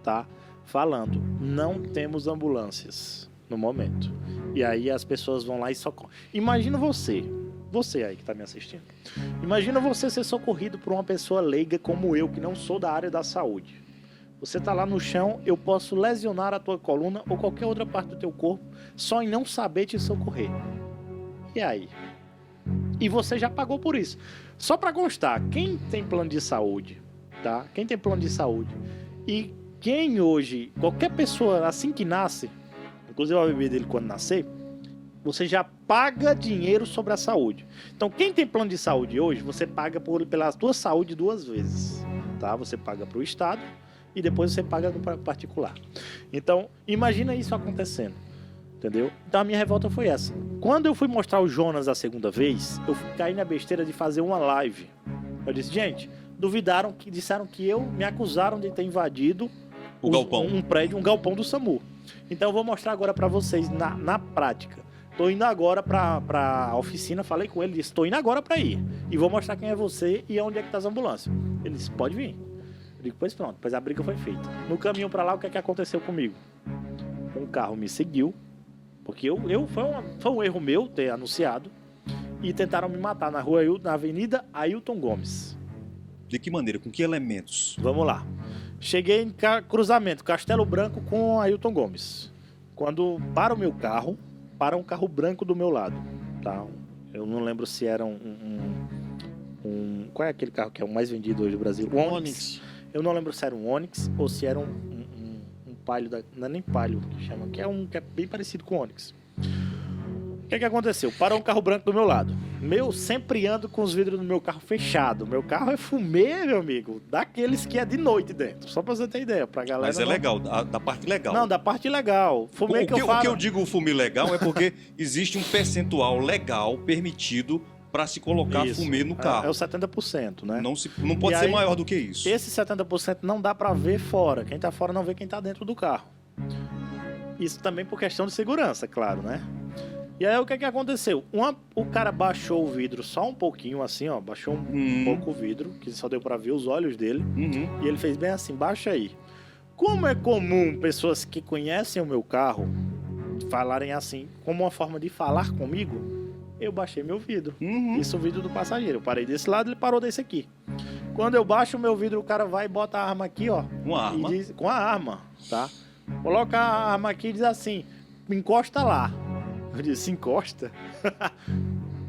Speaker 2: tá? Falando, não temos ambulâncias no momento. E aí as pessoas vão lá e socorrem. Imagina você aí que tá me assistindo. Imagina você ser socorrido por uma pessoa leiga como eu, que não sou da área da saúde. Você tá lá no chão, eu posso lesionar a tua coluna ou qualquer outra parte do teu corpo só em não saber te socorrer. E aí? E você já pagou por isso. Só para constar, quem tem plano de saúde, tá? Quem tem plano de saúde e quem hoje, qualquer pessoa assim que nasce, inclusive a bebê dele quando nascer, você já paga dinheiro sobre a saúde. Então, quem tem plano de saúde hoje, você paga pela tua saúde 2 vezes, tá? Você paga para o Estado e depois você paga no particular. Então, imagina isso acontecendo, entendeu? Então, a minha revolta foi essa. Quando eu fui mostrar o Jonas a segunda vez, eu caí na besteira de fazer uma live. Eu disse, gente, duvidaram, que disseram que me acusaram de ter invadido
Speaker 1: O galpão.
Speaker 2: um prédio, um galpão do SAMU. Então eu vou mostrar agora pra vocês na prática. Tô indo agora pra oficina, falei com ele, disse, tô indo agora pra ir. E vou mostrar quem é você e onde é que tá as ambulâncias. Ele disse, pode vir. Eu digo, pois pronto, pois a briga foi feita. No caminho pra lá, o que é que aconteceu comigo? Um carro me seguiu, porque foi um erro meu ter anunciado, e tentaram me matar na Avenida Ailton Gomes.
Speaker 1: De que maneira? Com que elementos?
Speaker 2: Vamos lá. Cheguei em cruzamento, Castelo Branco com Ailton Gomes. Quando para o meu carro, para um carro branco do meu lado. Tá? Eu não lembro se era qual é aquele carro que é o mais vendido hoje no Brasil? O Onix. Eu não lembro se era um Onix ou se era um Palio, não é nem Palio que chama, que é bem parecido com o Onix. O que aconteceu? Parou um carro branco do meu lado. Sempre ando com os vidros do meu carro fechado. Meu carro é fumê, meu amigo, daqueles que é de noite dentro. Só pra você ter ideia, pra galera.
Speaker 1: Mas é legal, da parte legal.
Speaker 2: Não, da parte legal. Fumê
Speaker 1: O
Speaker 2: que eu falo.
Speaker 1: que eu digo fumê legal é porque existe um percentual legal permitido para se colocar
Speaker 2: Isso.
Speaker 1: fumê no carro.
Speaker 2: É o 70%, né?
Speaker 1: Não pode
Speaker 2: E
Speaker 1: ser
Speaker 2: aí,
Speaker 1: maior do que isso.
Speaker 2: Esse 70% não dá pra ver fora. Quem tá fora não vê quem tá dentro do carro. Isso também por questão de segurança, claro, né? E aí o que aconteceu? O cara baixou o vidro só um pouquinho, assim, ó. Baixou um pouco o vidro, que só deu pra ver os olhos dele. E ele fez bem assim, baixa aí. Como é comum pessoas que conhecem o meu carro falarem assim, como uma forma de falar comigo, eu baixei meu vidro. Isso o vidro do passageiro. Eu parei desse lado, ele parou desse aqui. Quando eu baixo o meu vidro, o cara vai e bota a arma aqui, ó.
Speaker 1: Uma arma?
Speaker 2: Com a arma, tá? Coloca a arma aqui e diz assim, encosta lá. Eu disse, encosta?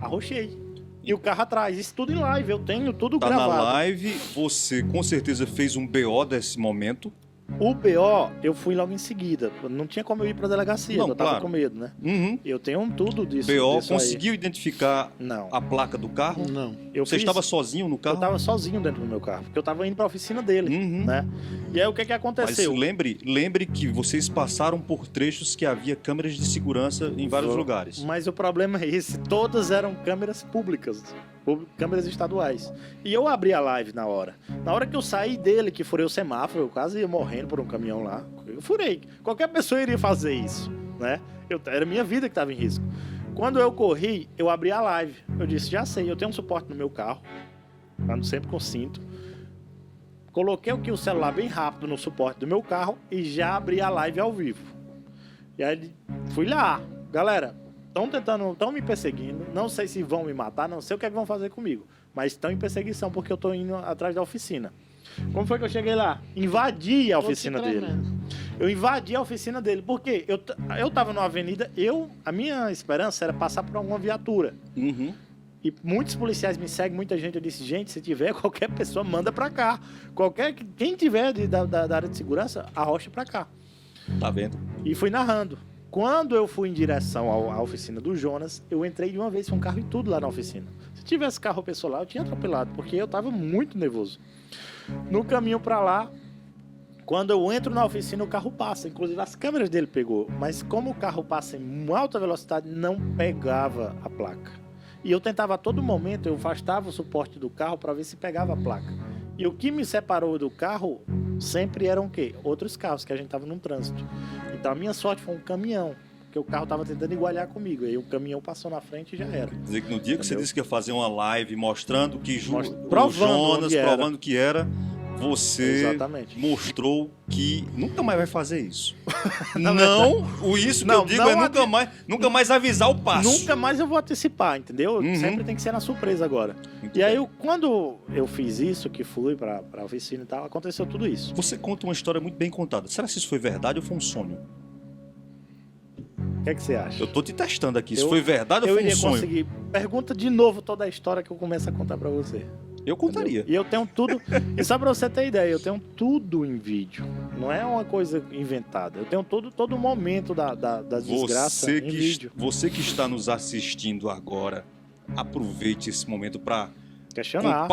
Speaker 2: Arrochei. E o carro atrás, isso tudo em live, eu tenho tudo
Speaker 1: Tá
Speaker 2: gravado.
Speaker 1: na live, você com certeza fez um BO desse momento.
Speaker 2: O BO, eu fui logo em seguida. Não tinha como eu ir pra delegacia,
Speaker 1: Não,
Speaker 2: eu tava
Speaker 1: claro.
Speaker 2: com medo, né? Eu tenho tudo disso.
Speaker 1: BO,
Speaker 2: disso aí.
Speaker 1: conseguiu identificar
Speaker 2: Não.
Speaker 1: a placa do carro?
Speaker 3: Não.
Speaker 1: Você estava sozinho no carro?
Speaker 2: Eu tava sozinho dentro do meu carro, porque eu tava indo pra oficina dele, né? E aí o que
Speaker 1: Mas
Speaker 2: aconteceu?
Speaker 1: lembre que vocês passaram por trechos que havia câmeras de segurança em vários lugares.
Speaker 2: Mas o problema é esse, todas eram câmeras públicas, câmeras estaduais. E eu abri a live na hora. Na hora que eu saí dele, que furei o semáforo, eu quase ia morrendo por um caminhão lá. Eu furei. Qualquer pessoa iria fazer isso, né? Era minha vida que estava em risco. Quando eu corri, eu abri a live. Eu disse, já sei, eu tenho um suporte no meu carro, ando sempre com cinto. Coloquei o celular bem rápido no suporte do meu carro e já abri a live ao vivo. E aí fui lá. Galera, estão me perseguindo. Não sei se vão me matar, não sei o que é que vão fazer comigo. Mas estão em perseguição porque eu tô indo atrás da oficina. Como foi que eu cheguei lá? Invadi a oficina dele. Eu invadi a oficina dele. Porque eu tava numa avenida, a minha esperança era passar por alguma viatura. E muitos policiais me seguem, muita gente. Eu disse, gente, se tiver qualquer pessoa, manda pra cá. Quem tiver da área de segurança, arrocha pra cá.
Speaker 1: Tá vendo?
Speaker 2: E fui narrando. Quando eu fui em direção à oficina do Jonas, eu entrei de uma vez com um carro e tudo lá na oficina. Se tivesse carro pessoal lá, eu tinha atropelado, porque eu tava muito nervoso. No caminho pra lá, quando eu entro na oficina, o carro passa. Inclusive, as câmeras dele pegou. Mas como o carro passa em alta velocidade, não pegava a placa. E eu tentava a todo momento, eu afastava o suporte do carro para ver se pegava a placa. E o que me separou do carro sempre eram o quê? Outros carros, que a gente tava num trânsito. Então a minha sorte foi um caminhão, porque o carro tava tentando igualar comigo. Aí o caminhão passou na frente e já era.
Speaker 1: Quer dizer que no dia que você disse que ia fazer uma live mostrando que
Speaker 2: Provando
Speaker 1: o Jonas,
Speaker 2: onde era.
Speaker 1: provando que era, você
Speaker 2: Exatamente.
Speaker 1: mostrou que nunca mais vai fazer isso. Isso que
Speaker 2: Não,
Speaker 1: eu digo
Speaker 2: não
Speaker 1: é nunca mais avisar o passo.
Speaker 2: Nunca mais eu vou antecipar, entendeu? Sempre tem que ser na surpresa agora.
Speaker 1: Muito
Speaker 2: E aí,
Speaker 1: bem.
Speaker 2: quando eu fiz isso, que fui pra oficina e tal, aconteceu tudo isso.
Speaker 1: Você conta uma história muito bem contada. Será que isso foi verdade ou foi um sonho?
Speaker 2: O que é que você acha?
Speaker 1: Eu tô te testando aqui. Se
Speaker 2: Eu-
Speaker 1: foi verdade ou
Speaker 2: Eu
Speaker 1: foi um
Speaker 2: iria
Speaker 1: sonho?
Speaker 2: conseguir. Pergunta de novo toda a história que eu começo a contar pra você.
Speaker 1: Eu contaria.
Speaker 2: E eu tenho tudo. E só pra você ter ideia, eu tenho tudo em vídeo. Não é uma coisa inventada. Eu tenho todo o momento das desgraças em vídeo.
Speaker 1: Você que está nos assistindo agora, aproveite esse momento para
Speaker 2: Questionar.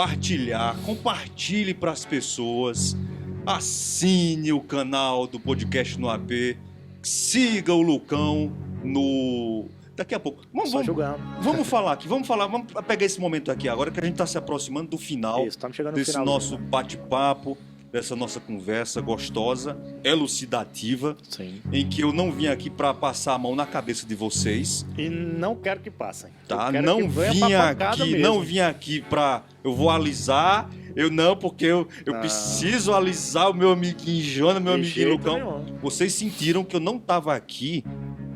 Speaker 1: compartilhe para as pessoas, assine o canal do Podcast no AP, siga o Lucão no Daqui a pouco.
Speaker 2: Só julgando.
Speaker 1: Vamos falar aqui, vamos pegar esse momento aqui agora que a gente está se aproximando do final
Speaker 2: Isso, estamos chegando no
Speaker 1: desse
Speaker 2: final.
Speaker 1: nosso bate-papo, dessa nossa conversa gostosa, elucidativa,
Speaker 2: Sim.
Speaker 1: em que eu não vim aqui para passar a mão na cabeça de vocês,
Speaker 2: E não quero que passem.
Speaker 1: tá?
Speaker 2: Eu quero
Speaker 1: Não
Speaker 2: que venha
Speaker 1: vim
Speaker 2: pra pancada
Speaker 1: aqui,
Speaker 2: mesmo.
Speaker 1: não vim aqui para eu vou alisar, porque eu
Speaker 2: Não.
Speaker 1: preciso alisar o meu amiguinho Jonas, meu
Speaker 2: De
Speaker 1: amiguinho
Speaker 2: jeito
Speaker 1: Lucão.
Speaker 2: nenhum.
Speaker 1: Vocês sentiram que eu não tava aqui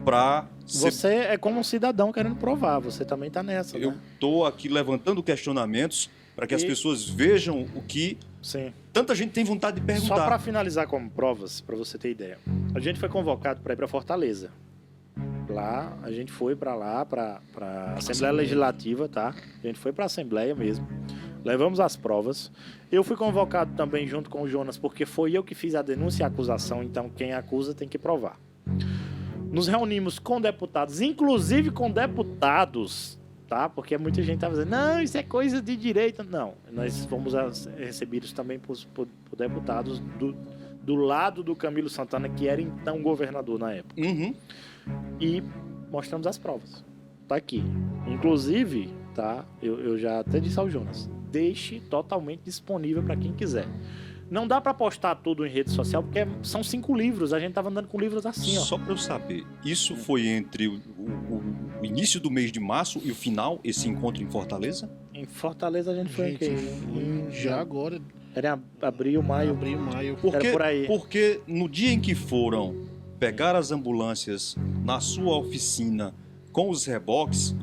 Speaker 1: para
Speaker 2: Você é como um cidadão querendo provar. Você também tá nessa,
Speaker 1: eu
Speaker 2: né?
Speaker 1: tô aqui levantando questionamentos para que as
Speaker 2: E-
Speaker 1: pessoas vejam o que
Speaker 2: Sim.
Speaker 1: tanta gente tem vontade de perguntar.
Speaker 2: Só para finalizar como provas, para você ter ideia. A gente foi convocado para ir para Fortaleza. Lá, a gente foi para lá, para Assembleia Legislativa, tá? A gente foi para a Assembleia mesmo. Levamos as provas. Eu fui convocado também junto com o Jonas, porque foi eu que fiz a denúncia e a acusação, então quem acusa tem que provar. Nos reunimos com deputados, inclusive com deputados, tá? Porque muita gente tá dizendo, não, isso é coisa de direita. Não, nós fomos recebidos também por deputados do lado do Camilo Santana, que era então governador na época.
Speaker 1: Uhum.
Speaker 2: E mostramos as provas. Tá aqui. Inclusive, tá? Eu já até disse ao Jonas, deixe totalmente disponível para quem quiser. Não dá para postar tudo em rede social, porque são 5 livros. A gente tava andando com livros assim, ó.
Speaker 1: Só para eu saber, isso foi entre o início do mês de março e o final, esse encontro em Fortaleza?
Speaker 2: Em Fortaleza a gente foi
Speaker 3: Gente,
Speaker 2: em
Speaker 3: foi já agora,
Speaker 2: Era abril, maio.
Speaker 3: abril, maio.
Speaker 1: Porque,
Speaker 2: por aí.
Speaker 1: porque no dia em que foram pegar as ambulâncias na sua oficina com os reboques,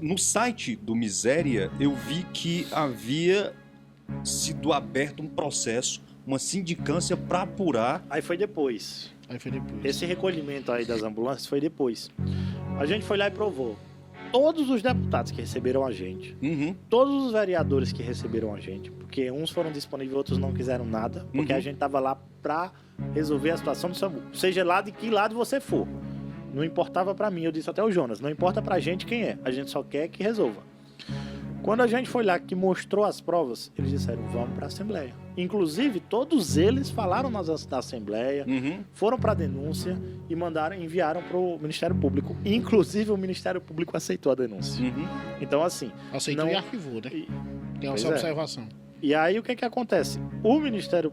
Speaker 1: no site do Miséria eu vi que havia sido aberto um processo, uma sindicância para apurar.
Speaker 2: Aí foi depois.
Speaker 3: Aí foi depois.
Speaker 2: Esse recolhimento aí das ambulâncias foi depois. A gente foi lá e provou. Todos os deputados que receberam a gente,
Speaker 1: Uhum.
Speaker 2: todos os vereadores que receberam a gente, porque uns foram disponíveis, outros não quiseram nada, porque
Speaker 1: Uhum.
Speaker 2: a gente tava lá pra resolver a situação do SAMU. Seja lá de que lado você for. Não importava pra mim, eu disse até o Jonas, não importa pra gente quem é, a gente só quer que resolva. Quando a gente foi lá que mostrou as provas, eles disseram, vamos pra Assembleia. Inclusive, todos eles falaram na Assembleia,
Speaker 1: Uhum.
Speaker 2: foram para denúncia e enviaram para o Ministério Público. Inclusive, o Ministério Público aceitou a denúncia.
Speaker 1: Uhum.
Speaker 2: Então, assim...
Speaker 3: Aceitou
Speaker 2: não-
Speaker 3: e arquivou, né?
Speaker 2: E,
Speaker 3: Tem
Speaker 2: Pois
Speaker 3: essa
Speaker 2: é.
Speaker 3: observação.
Speaker 2: e aí, o que acontece? O Ministério...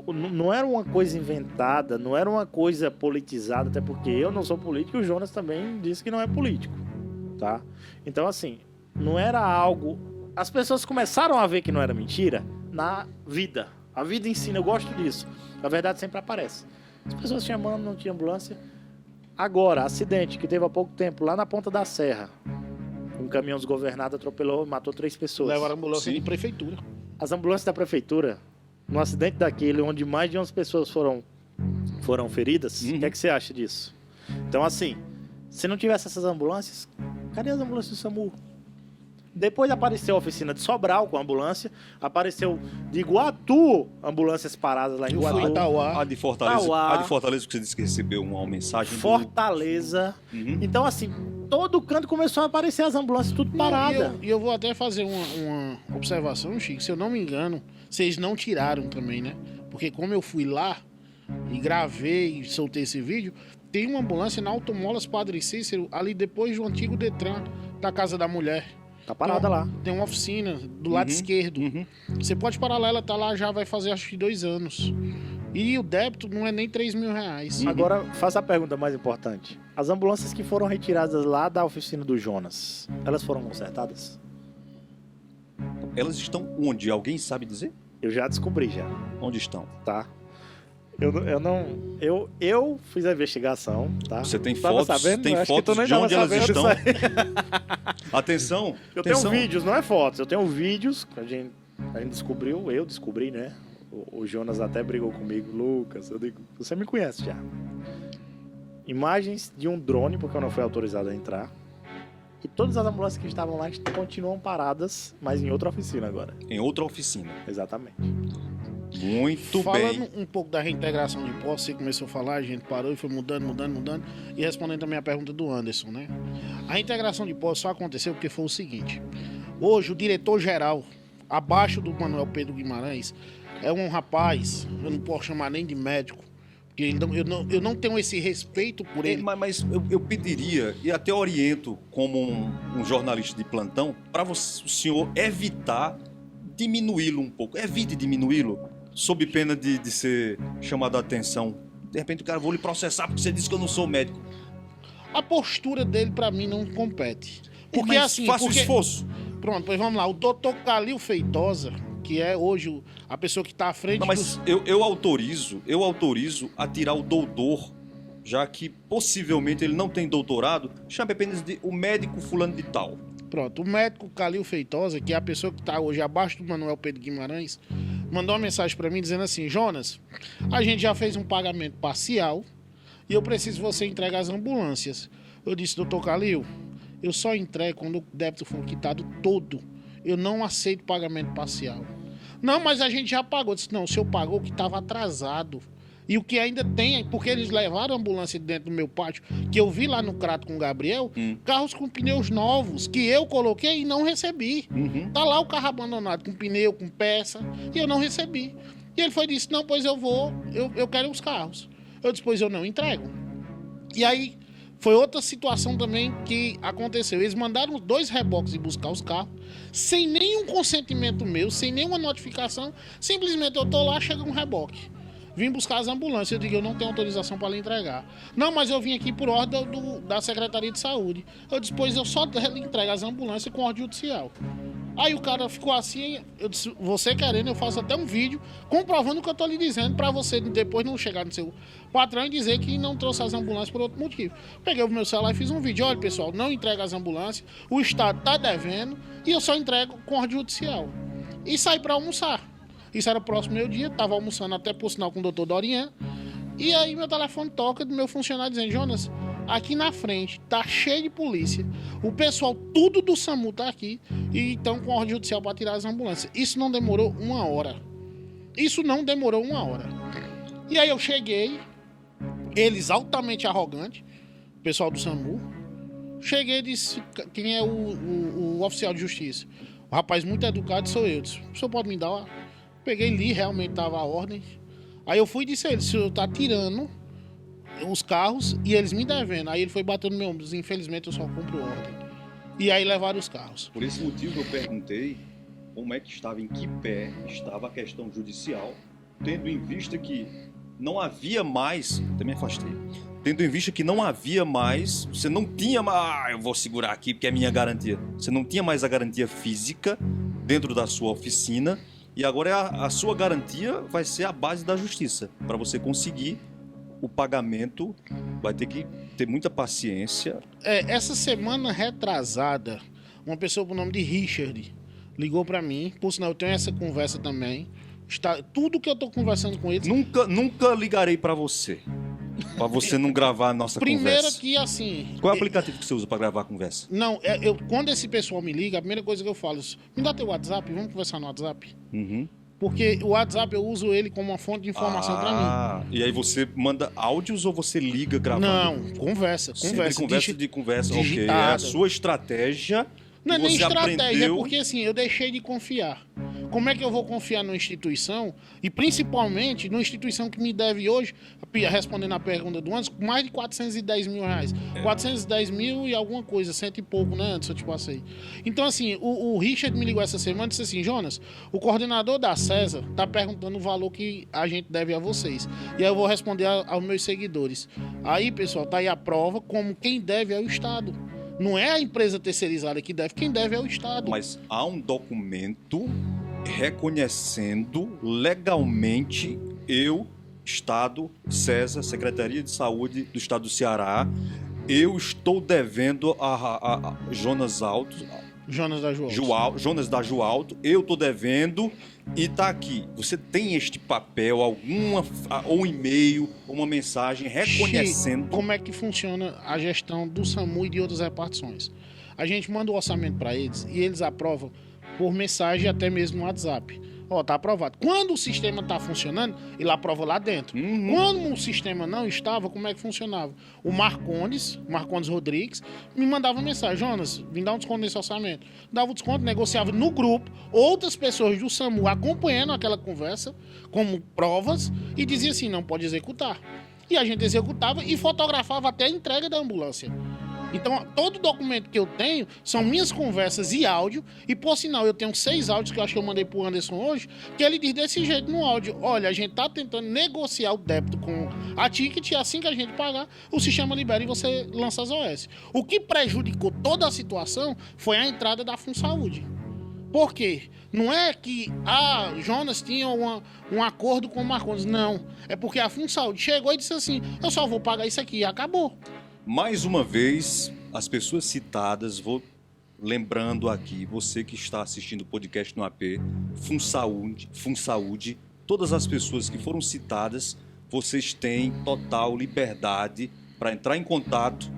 Speaker 2: Não era uma coisa inventada, não era uma coisa politizada, até porque eu não sou político e o Jonas também disse que não é político, tá? Então, assim, não era algo... As pessoas começaram a ver que não era mentira na vida. A vida ensina, eu gosto disso. A verdade sempre aparece. As pessoas chamando, não tinha ambulância. Agora, acidente que teve há pouco tempo, lá na Ponta da Serra. Um caminhão desgovernado atropelou e matou 3 pessoas.
Speaker 3: Levaram a ambulância
Speaker 1: Sim.
Speaker 3: de prefeitura.
Speaker 2: As ambulâncias da prefeitura, num acidente daquele, onde mais de 11 pessoas foram feridas, o
Speaker 1: Uhum.
Speaker 2: que é que você acha disso? Então, assim, se não tivesse essas ambulâncias, cadê as ambulâncias do SAMU? Depois apareceu a oficina de Sobral com a ambulância, apareceu de Iguatu, ambulâncias paradas lá em
Speaker 3: Eu fui em
Speaker 2: Iguatu.
Speaker 3: Tauá.
Speaker 1: A de Fortaleza,
Speaker 2: Tauá.
Speaker 1: a de Fortaleza que você disse que recebeu uma mensagem
Speaker 2: Fortaleza.
Speaker 1: Uhum.
Speaker 2: Então, assim, todo canto começou a aparecer as ambulâncias tudo parada.
Speaker 3: E eu vou até fazer uma observação, Chico. Se eu não me engano, vocês não tiraram também, né? Porque como eu fui lá e gravei e soltei esse vídeo, tem uma ambulância na Automolas Padre Cícero, ali depois do antigo Detran da Casa da Mulher.
Speaker 2: Tá parada lá.
Speaker 3: Tem uma oficina do lado esquerdo.
Speaker 1: Uhum.
Speaker 3: Você pode parar lá, ela tá lá já vai fazer acho que 2 anos. E o débito não é nem 3 mil reais.
Speaker 2: Agora, faça a pergunta mais importante. As ambulâncias que foram retiradas lá da oficina do Jonas, elas foram consertadas?
Speaker 1: Elas estão onde? Alguém sabe dizer?
Speaker 2: Eu já descobri já,
Speaker 1: Onde estão?
Speaker 2: tá? Eu fiz a investigação, tá?
Speaker 1: Você tem
Speaker 2: Tava
Speaker 1: fotos,
Speaker 2: sabendo?
Speaker 1: tem
Speaker 2: Eu acho que
Speaker 1: fotos
Speaker 2: tu nem
Speaker 1: de
Speaker 2: tava
Speaker 1: onde elas
Speaker 2: sabendo
Speaker 1: estão?
Speaker 2: disso aí.
Speaker 1: Atenção!
Speaker 2: Eu
Speaker 1: atenção.
Speaker 2: tenho vídeos, não é fotos. Eu tenho vídeos que a gente descobriu, eu descobri, né? O Jonas até brigou comigo, Lucas. Eu digo, você me conhece já. Imagens de um drone, porque eu não fui autorizado a entrar. E todas as ambulâncias que estavam lá continuam paradas, mas em outra oficina agora.
Speaker 1: Em outra oficina.
Speaker 2: Exatamente.
Speaker 1: Muito
Speaker 3: Falando
Speaker 1: bem.
Speaker 3: um pouco da reintegração de posse, você começou a falar, a gente parou e foi mudando. E respondendo também a pergunta do Anderson, né? A reintegração de posse só aconteceu porque foi o seguinte. Hoje, o diretor-geral, abaixo do Manuel Pedro Guimarães, é um rapaz, eu não posso chamar nem de médico, Porque eu não tenho esse respeito por ele.
Speaker 1: Mas eu pediria, e até oriento como um jornalista de plantão, para o senhor evitar diminuí-lo um pouco. Evite diminuí-lo, sob pena de ser chamado a atenção. De repente o cara, vou lhe processar porque você disse que eu não sou médico.
Speaker 3: A postura dele, pra mim, não compete. Porque
Speaker 1: Mas
Speaker 3: assim...
Speaker 1: faça o esforço.
Speaker 3: Pronto, pois vamos lá. O doutor Calil Feitosa, que é hoje a pessoa que está à frente...
Speaker 1: Não, mas eu autorizo a tirar o doutor, já que possivelmente ele não tem doutorado, chame apenas de o médico fulano de tal.
Speaker 3: Pronto, o médico Calil Feitosa, que é a pessoa que está hoje abaixo do Manuel Pedro Guimarães, mandou uma mensagem para mim dizendo assim: Jonas, a gente já fez um pagamento parcial e eu preciso que você entregue as ambulâncias. Eu disse, doutor Calil, eu só entrego quando o débito for quitado todo. Eu não aceito pagamento parcial. Não, mas a gente já pagou. Eu disse, não, o senhor pagou o que estava atrasado. E o que ainda tem, porque eles levaram a ambulância dentro do meu pátio, que eu vi lá no Crato com o Gabriel, carros com pneus novos, que eu coloquei e não recebi. Tá lá o carro abandonado, com pneu, com peça, e eu não recebi. E ele foi e disse, não, pois eu quero os carros. Eu disse, pois eu não entrego. E aí, foi outra situação também que aconteceu. Eles mandaram 2 reboques ir buscar os carros, sem nenhum consentimento meu, sem nenhuma notificação. Simplesmente eu tô lá, chega um reboque. Vim buscar as ambulâncias. Eu digo, eu não tenho autorização para lhe entregar. Não, mas eu vim aqui por ordem da Secretaria de Saúde. Eu disse, pois eu só lhe entrego as ambulâncias com ordem judicial. Aí o cara ficou assim, eu disse, você querendo, eu faço até um vídeo comprovando o que eu tô lhe dizendo, para você depois não chegar no seu patrão e dizer que não trouxe as ambulâncias por outro motivo. Peguei o meu celular e fiz um vídeo, olha pessoal, não entrega as ambulâncias, o Estado tá devendo e eu só entrego com ordem judicial. E saí para almoçar. Isso era o próximo meu dia, tava almoçando até por sinal com o doutor Dorian, e aí meu telefone toca do meu funcionário dizendo, Jonas, aqui na frente tá cheio de polícia, o pessoal tudo do SAMU tá aqui e estão com ordem judicial para tirar as ambulâncias. Isso não demorou 1 hora. E aí eu cheguei, eles altamente arrogantes, o pessoal do SAMU, cheguei e disse, quem é o oficial de justiça? O rapaz muito educado sou eu. Disse, o senhor pode me dar? Peguei, li, realmente tava a ordem. Aí eu fui e disse a ele, o senhor tá tirando os carros e eles me devendo. Aí ele foi batendo no meu ombro, disse, infelizmente eu só cumpro ordem. E aí levaram os carros.
Speaker 1: Por esse motivo eu perguntei como é que estava, em que pé estava a questão judicial, tendo em vista que não havia mais, também afastei, tendo em vista que não havia mais, você não tinha mais, eu vou segurar aqui porque é minha garantia, você não tinha mais a garantia física dentro da sua oficina, e agora a sua garantia vai ser a base da justiça. Para você conseguir o pagamento, vai ter que ter muita paciência.
Speaker 3: Essa semana retrasada, uma pessoa por nome de Richard ligou para mim, por sinal eu tenho essa conversa também. Tudo que eu tô conversando com ele...
Speaker 1: Nunca ligarei para você não gravar a nossa
Speaker 3: Primeiro
Speaker 1: conversa.
Speaker 3: que assim...
Speaker 1: Qual é o aplicativo que você usa para gravar a conversa?
Speaker 3: Não, quando esse pessoal me liga, a primeira coisa que eu falo é, me dá teu WhatsApp, vamos conversar no WhatsApp. Porque o WhatsApp eu uso ele como uma fonte de informação para mim.
Speaker 1: E aí você manda áudios ou você liga gravando?
Speaker 3: Não, conversa.
Speaker 1: Conversa, ok. É
Speaker 3: digitada.
Speaker 1: a sua estratégia.
Speaker 3: Não é nem
Speaker 1: você
Speaker 3: estratégia,
Speaker 1: aprendeu...
Speaker 3: é porque assim, eu deixei de confiar. Como é que eu vou confiar numa instituição, e principalmente numa instituição que me deve hoje, respondendo a pergunta do Anderson, mais de 410 mil reais. 410 mil e alguma coisa, 100 e pouco, né, Anderson, eu te passei. Então assim, o Richard me ligou essa semana e disse assim, Jonas, o coordenador da César tá perguntando o valor que a gente deve a vocês. E aí eu vou responder aos meus seguidores. Aí, pessoal, tá aí a prova como quem deve é o Estado. Não é a empresa terceirizada que deve, quem deve é o Estado.
Speaker 1: Mas há um documento reconhecendo legalmente eu, Estado, César, Secretaria de Saúde do Estado do Ceará, eu estou devendo a Jonas Alto.
Speaker 3: Jonas da
Speaker 1: Jualto, eu estou devendo e tá aqui. Você tem este papel, ou um e-mail, uma mensagem reconhecendo...
Speaker 3: Como é que funciona a gestão do SAMU e de outras repartições? A gente manda o orçamento para eles e eles aprovam por mensagem, até mesmo no WhatsApp. Ó, tá aprovado. Quando o sistema tá funcionando, ele aprova lá dentro. Quando o sistema não estava, como é que funcionava? O Marcondes Rodrigues, me mandava mensagem: Jonas, vim dar um desconto nesse orçamento. Dava o desconto, negociava no grupo, outras pessoas do SAMU acompanhando aquela conversa, como provas, e dizia assim: não pode executar. E a gente executava e fotografava até a entrega da ambulância. Então, todo documento que eu tenho são minhas conversas e áudio. E, por sinal, eu tenho 6 áudios que eu acho que eu mandei pro Anderson hoje, que ele diz desse jeito no áudio: olha, a gente tá tentando negociar o débito com a Ticket, e assim que a gente pagar, o sistema libera e você lança as OS. O que prejudicou toda a situação foi a entrada da FunSaúde. Por quê? Não é que Jonas tinha um acordo com o Marcondes, não. É porque a FunSaúde chegou e disse assim: eu só vou pagar isso aqui, e acabou.
Speaker 1: Mais uma vez, as pessoas citadas, vou lembrando aqui, você que está assistindo o podcast no AP, FunSaúde, todas as pessoas que foram citadas, vocês têm total liberdade para entrar em contato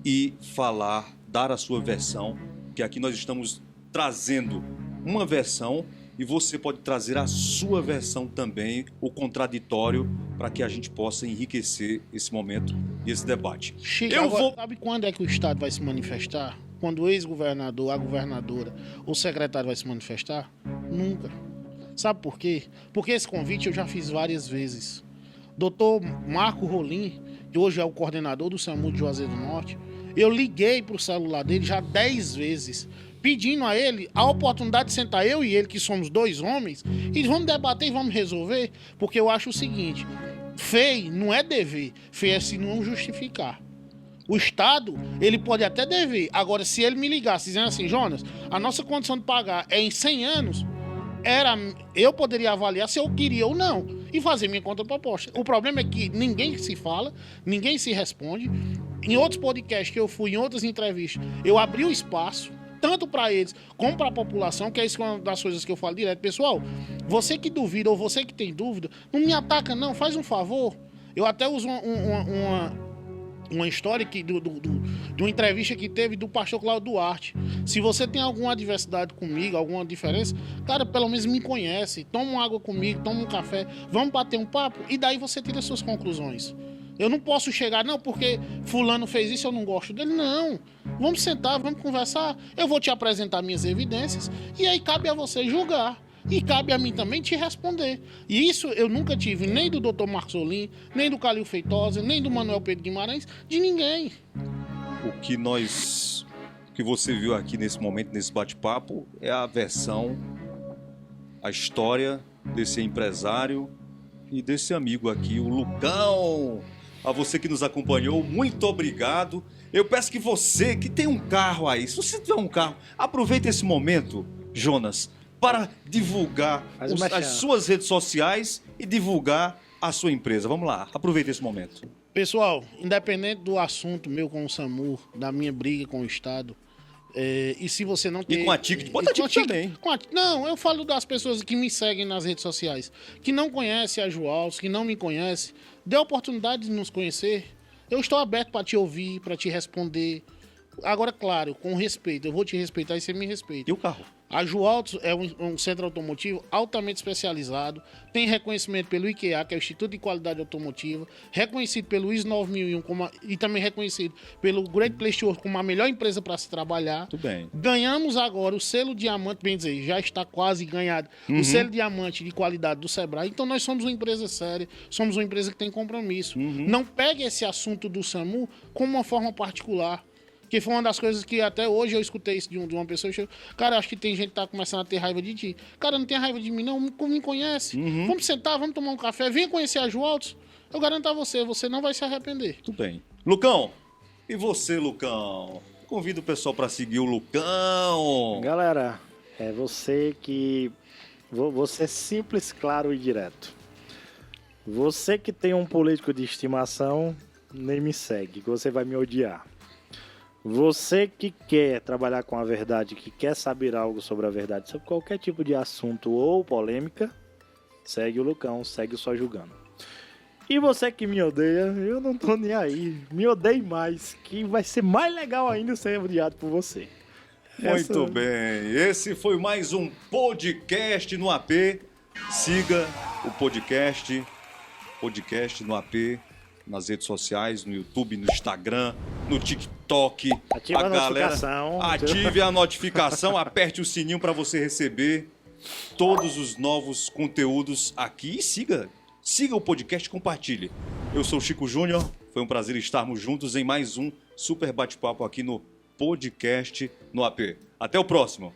Speaker 1: e falar, dar a sua versão, que aqui nós estamos trazendo uma versão e você pode trazer a sua versão também, o contraditório, para que a gente possa enriquecer esse momento e esse debate.
Speaker 3: Chico, sabe quando é que o Estado vai se manifestar? Quando o ex-governador, a governadora, o secretário vai se manifestar? Nunca. Sabe por quê? Porque esse convite eu já fiz várias vezes. Doutor Marco Rolim, que hoje é o coordenador do SAMU de Juazeiro do Norte, eu liguei para o celular dele já 10 vezes, pedindo a ele a oportunidade de sentar eu e ele, que somos 2 homens, e vamos debater e vamos resolver, porque eu acho o seguinte: FEI não é dever, FEI é se não justificar. O Estado, ele pode até dever. Agora, se ele me ligasse dizendo assim: Jonas, a nossa condição de pagar é em 100 anos, eu poderia avaliar se eu queria ou não e fazer minha contraproposta. O problema é que ninguém se fala, ninguém se responde. Em outros podcasts que eu fui, em outras entrevistas, eu abri o espaço tanto para eles como para a população, que é isso uma das coisas que eu falo direto. Pessoal, você que duvida ou você que tem dúvida, não me ataca não, faz um favor. Eu até uso uma história de uma entrevista que teve do pastor Cláudio Duarte. Se você tem alguma adversidade comigo, alguma diferença, cara, pelo menos me conhece, toma uma água comigo, toma um café, vamos bater um papo e daí você tira suas conclusões. Eu não posso chegar, não, porque fulano fez isso, eu não gosto dele. Não. Vamos sentar, vamos conversar. Eu vou te apresentar minhas evidências e aí cabe a você julgar. E cabe a mim também te responder. E isso eu nunca tive nem do Dr. Marcos Olim, nem do Calil Feitosa, nem do Manuel Pedro Guimarães, de ninguém.
Speaker 1: O que você viu aqui nesse momento, nesse bate-papo, é a versão, a história desse empresário e desse amigo aqui, o Lucão. A você que nos acompanhou, muito obrigado. Eu peço que você que tem um carro aí, se você tiver um carro, aproveite esse momento, Jonas, para divulgar as suas redes sociais e divulgar a sua empresa. Vamos lá, aproveite esse momento.
Speaker 3: Pessoal, independente do assunto meu com o SAMU, da minha briga com o Estado, e se você não tem...
Speaker 1: E com a Ticket, pode a Ticket também.
Speaker 3: Não, eu falo das pessoas que me seguem nas redes sociais, que não conhecem a Joals, que não me conhecem, dê a oportunidade de nos conhecer. Eu estou aberto para te ouvir, para te responder. Agora, claro, com respeito, eu vou te respeitar e você me respeita.
Speaker 1: E o carro?
Speaker 3: A Juautos é um centro automotivo altamente especializado, tem reconhecimento pelo IQA, que é o Instituto de Qualidade Automotiva, reconhecido pelo ISO 9001 e também reconhecido pelo Great Place to Work como a melhor empresa para se trabalhar.
Speaker 1: Tudo bem.
Speaker 3: Ganhamos agora o selo diamante, bem dizer, já está quase ganhado, o selo diamante de qualidade do Sebrae. Então nós somos uma empresa séria, somos uma empresa que tem compromisso. Não pegue esse assunto do SAMU como uma forma particular. Que foi uma das coisas que até hoje eu escutei isso de uma pessoa. Cara, acho que tem gente que tá começando a ter raiva de ti. Cara, não tem raiva de mim, não. Me conhece. Vamos sentar, vamos tomar um café. Venha conhecer a Juautos. Eu garanto a você não vai se arrepender.
Speaker 1: Tudo bem. Lucão, e você, Lucão? Convido o pessoal para seguir o Lucão.
Speaker 2: Galera, é você que... Vou ser simples, claro e direto. Você que tem um político de estimação, nem me segue, que você vai me odiar. Você que quer trabalhar com a verdade, que quer saber algo sobre a verdade, sobre qualquer tipo de assunto ou polêmica, segue o Lucão, segue o Só Julgando. E você que me odeia, eu não tô nem aí. Me odeie mais, que vai ser mais legal ainda ser odiado por você.
Speaker 1: Muito bem, esse foi mais um podcast no AP. Siga o podcast no AP, nas redes sociais, no YouTube, no Instagram, no TikTok.
Speaker 2: Ative a notificação.
Speaker 1: Ative a notificação, aperte o sininho para você receber todos os novos conteúdos aqui e siga o podcast e compartilhe. Eu sou o Chico Júnior, foi um prazer estarmos juntos em mais um super bate-papo aqui no podcast no AP. Até o próximo.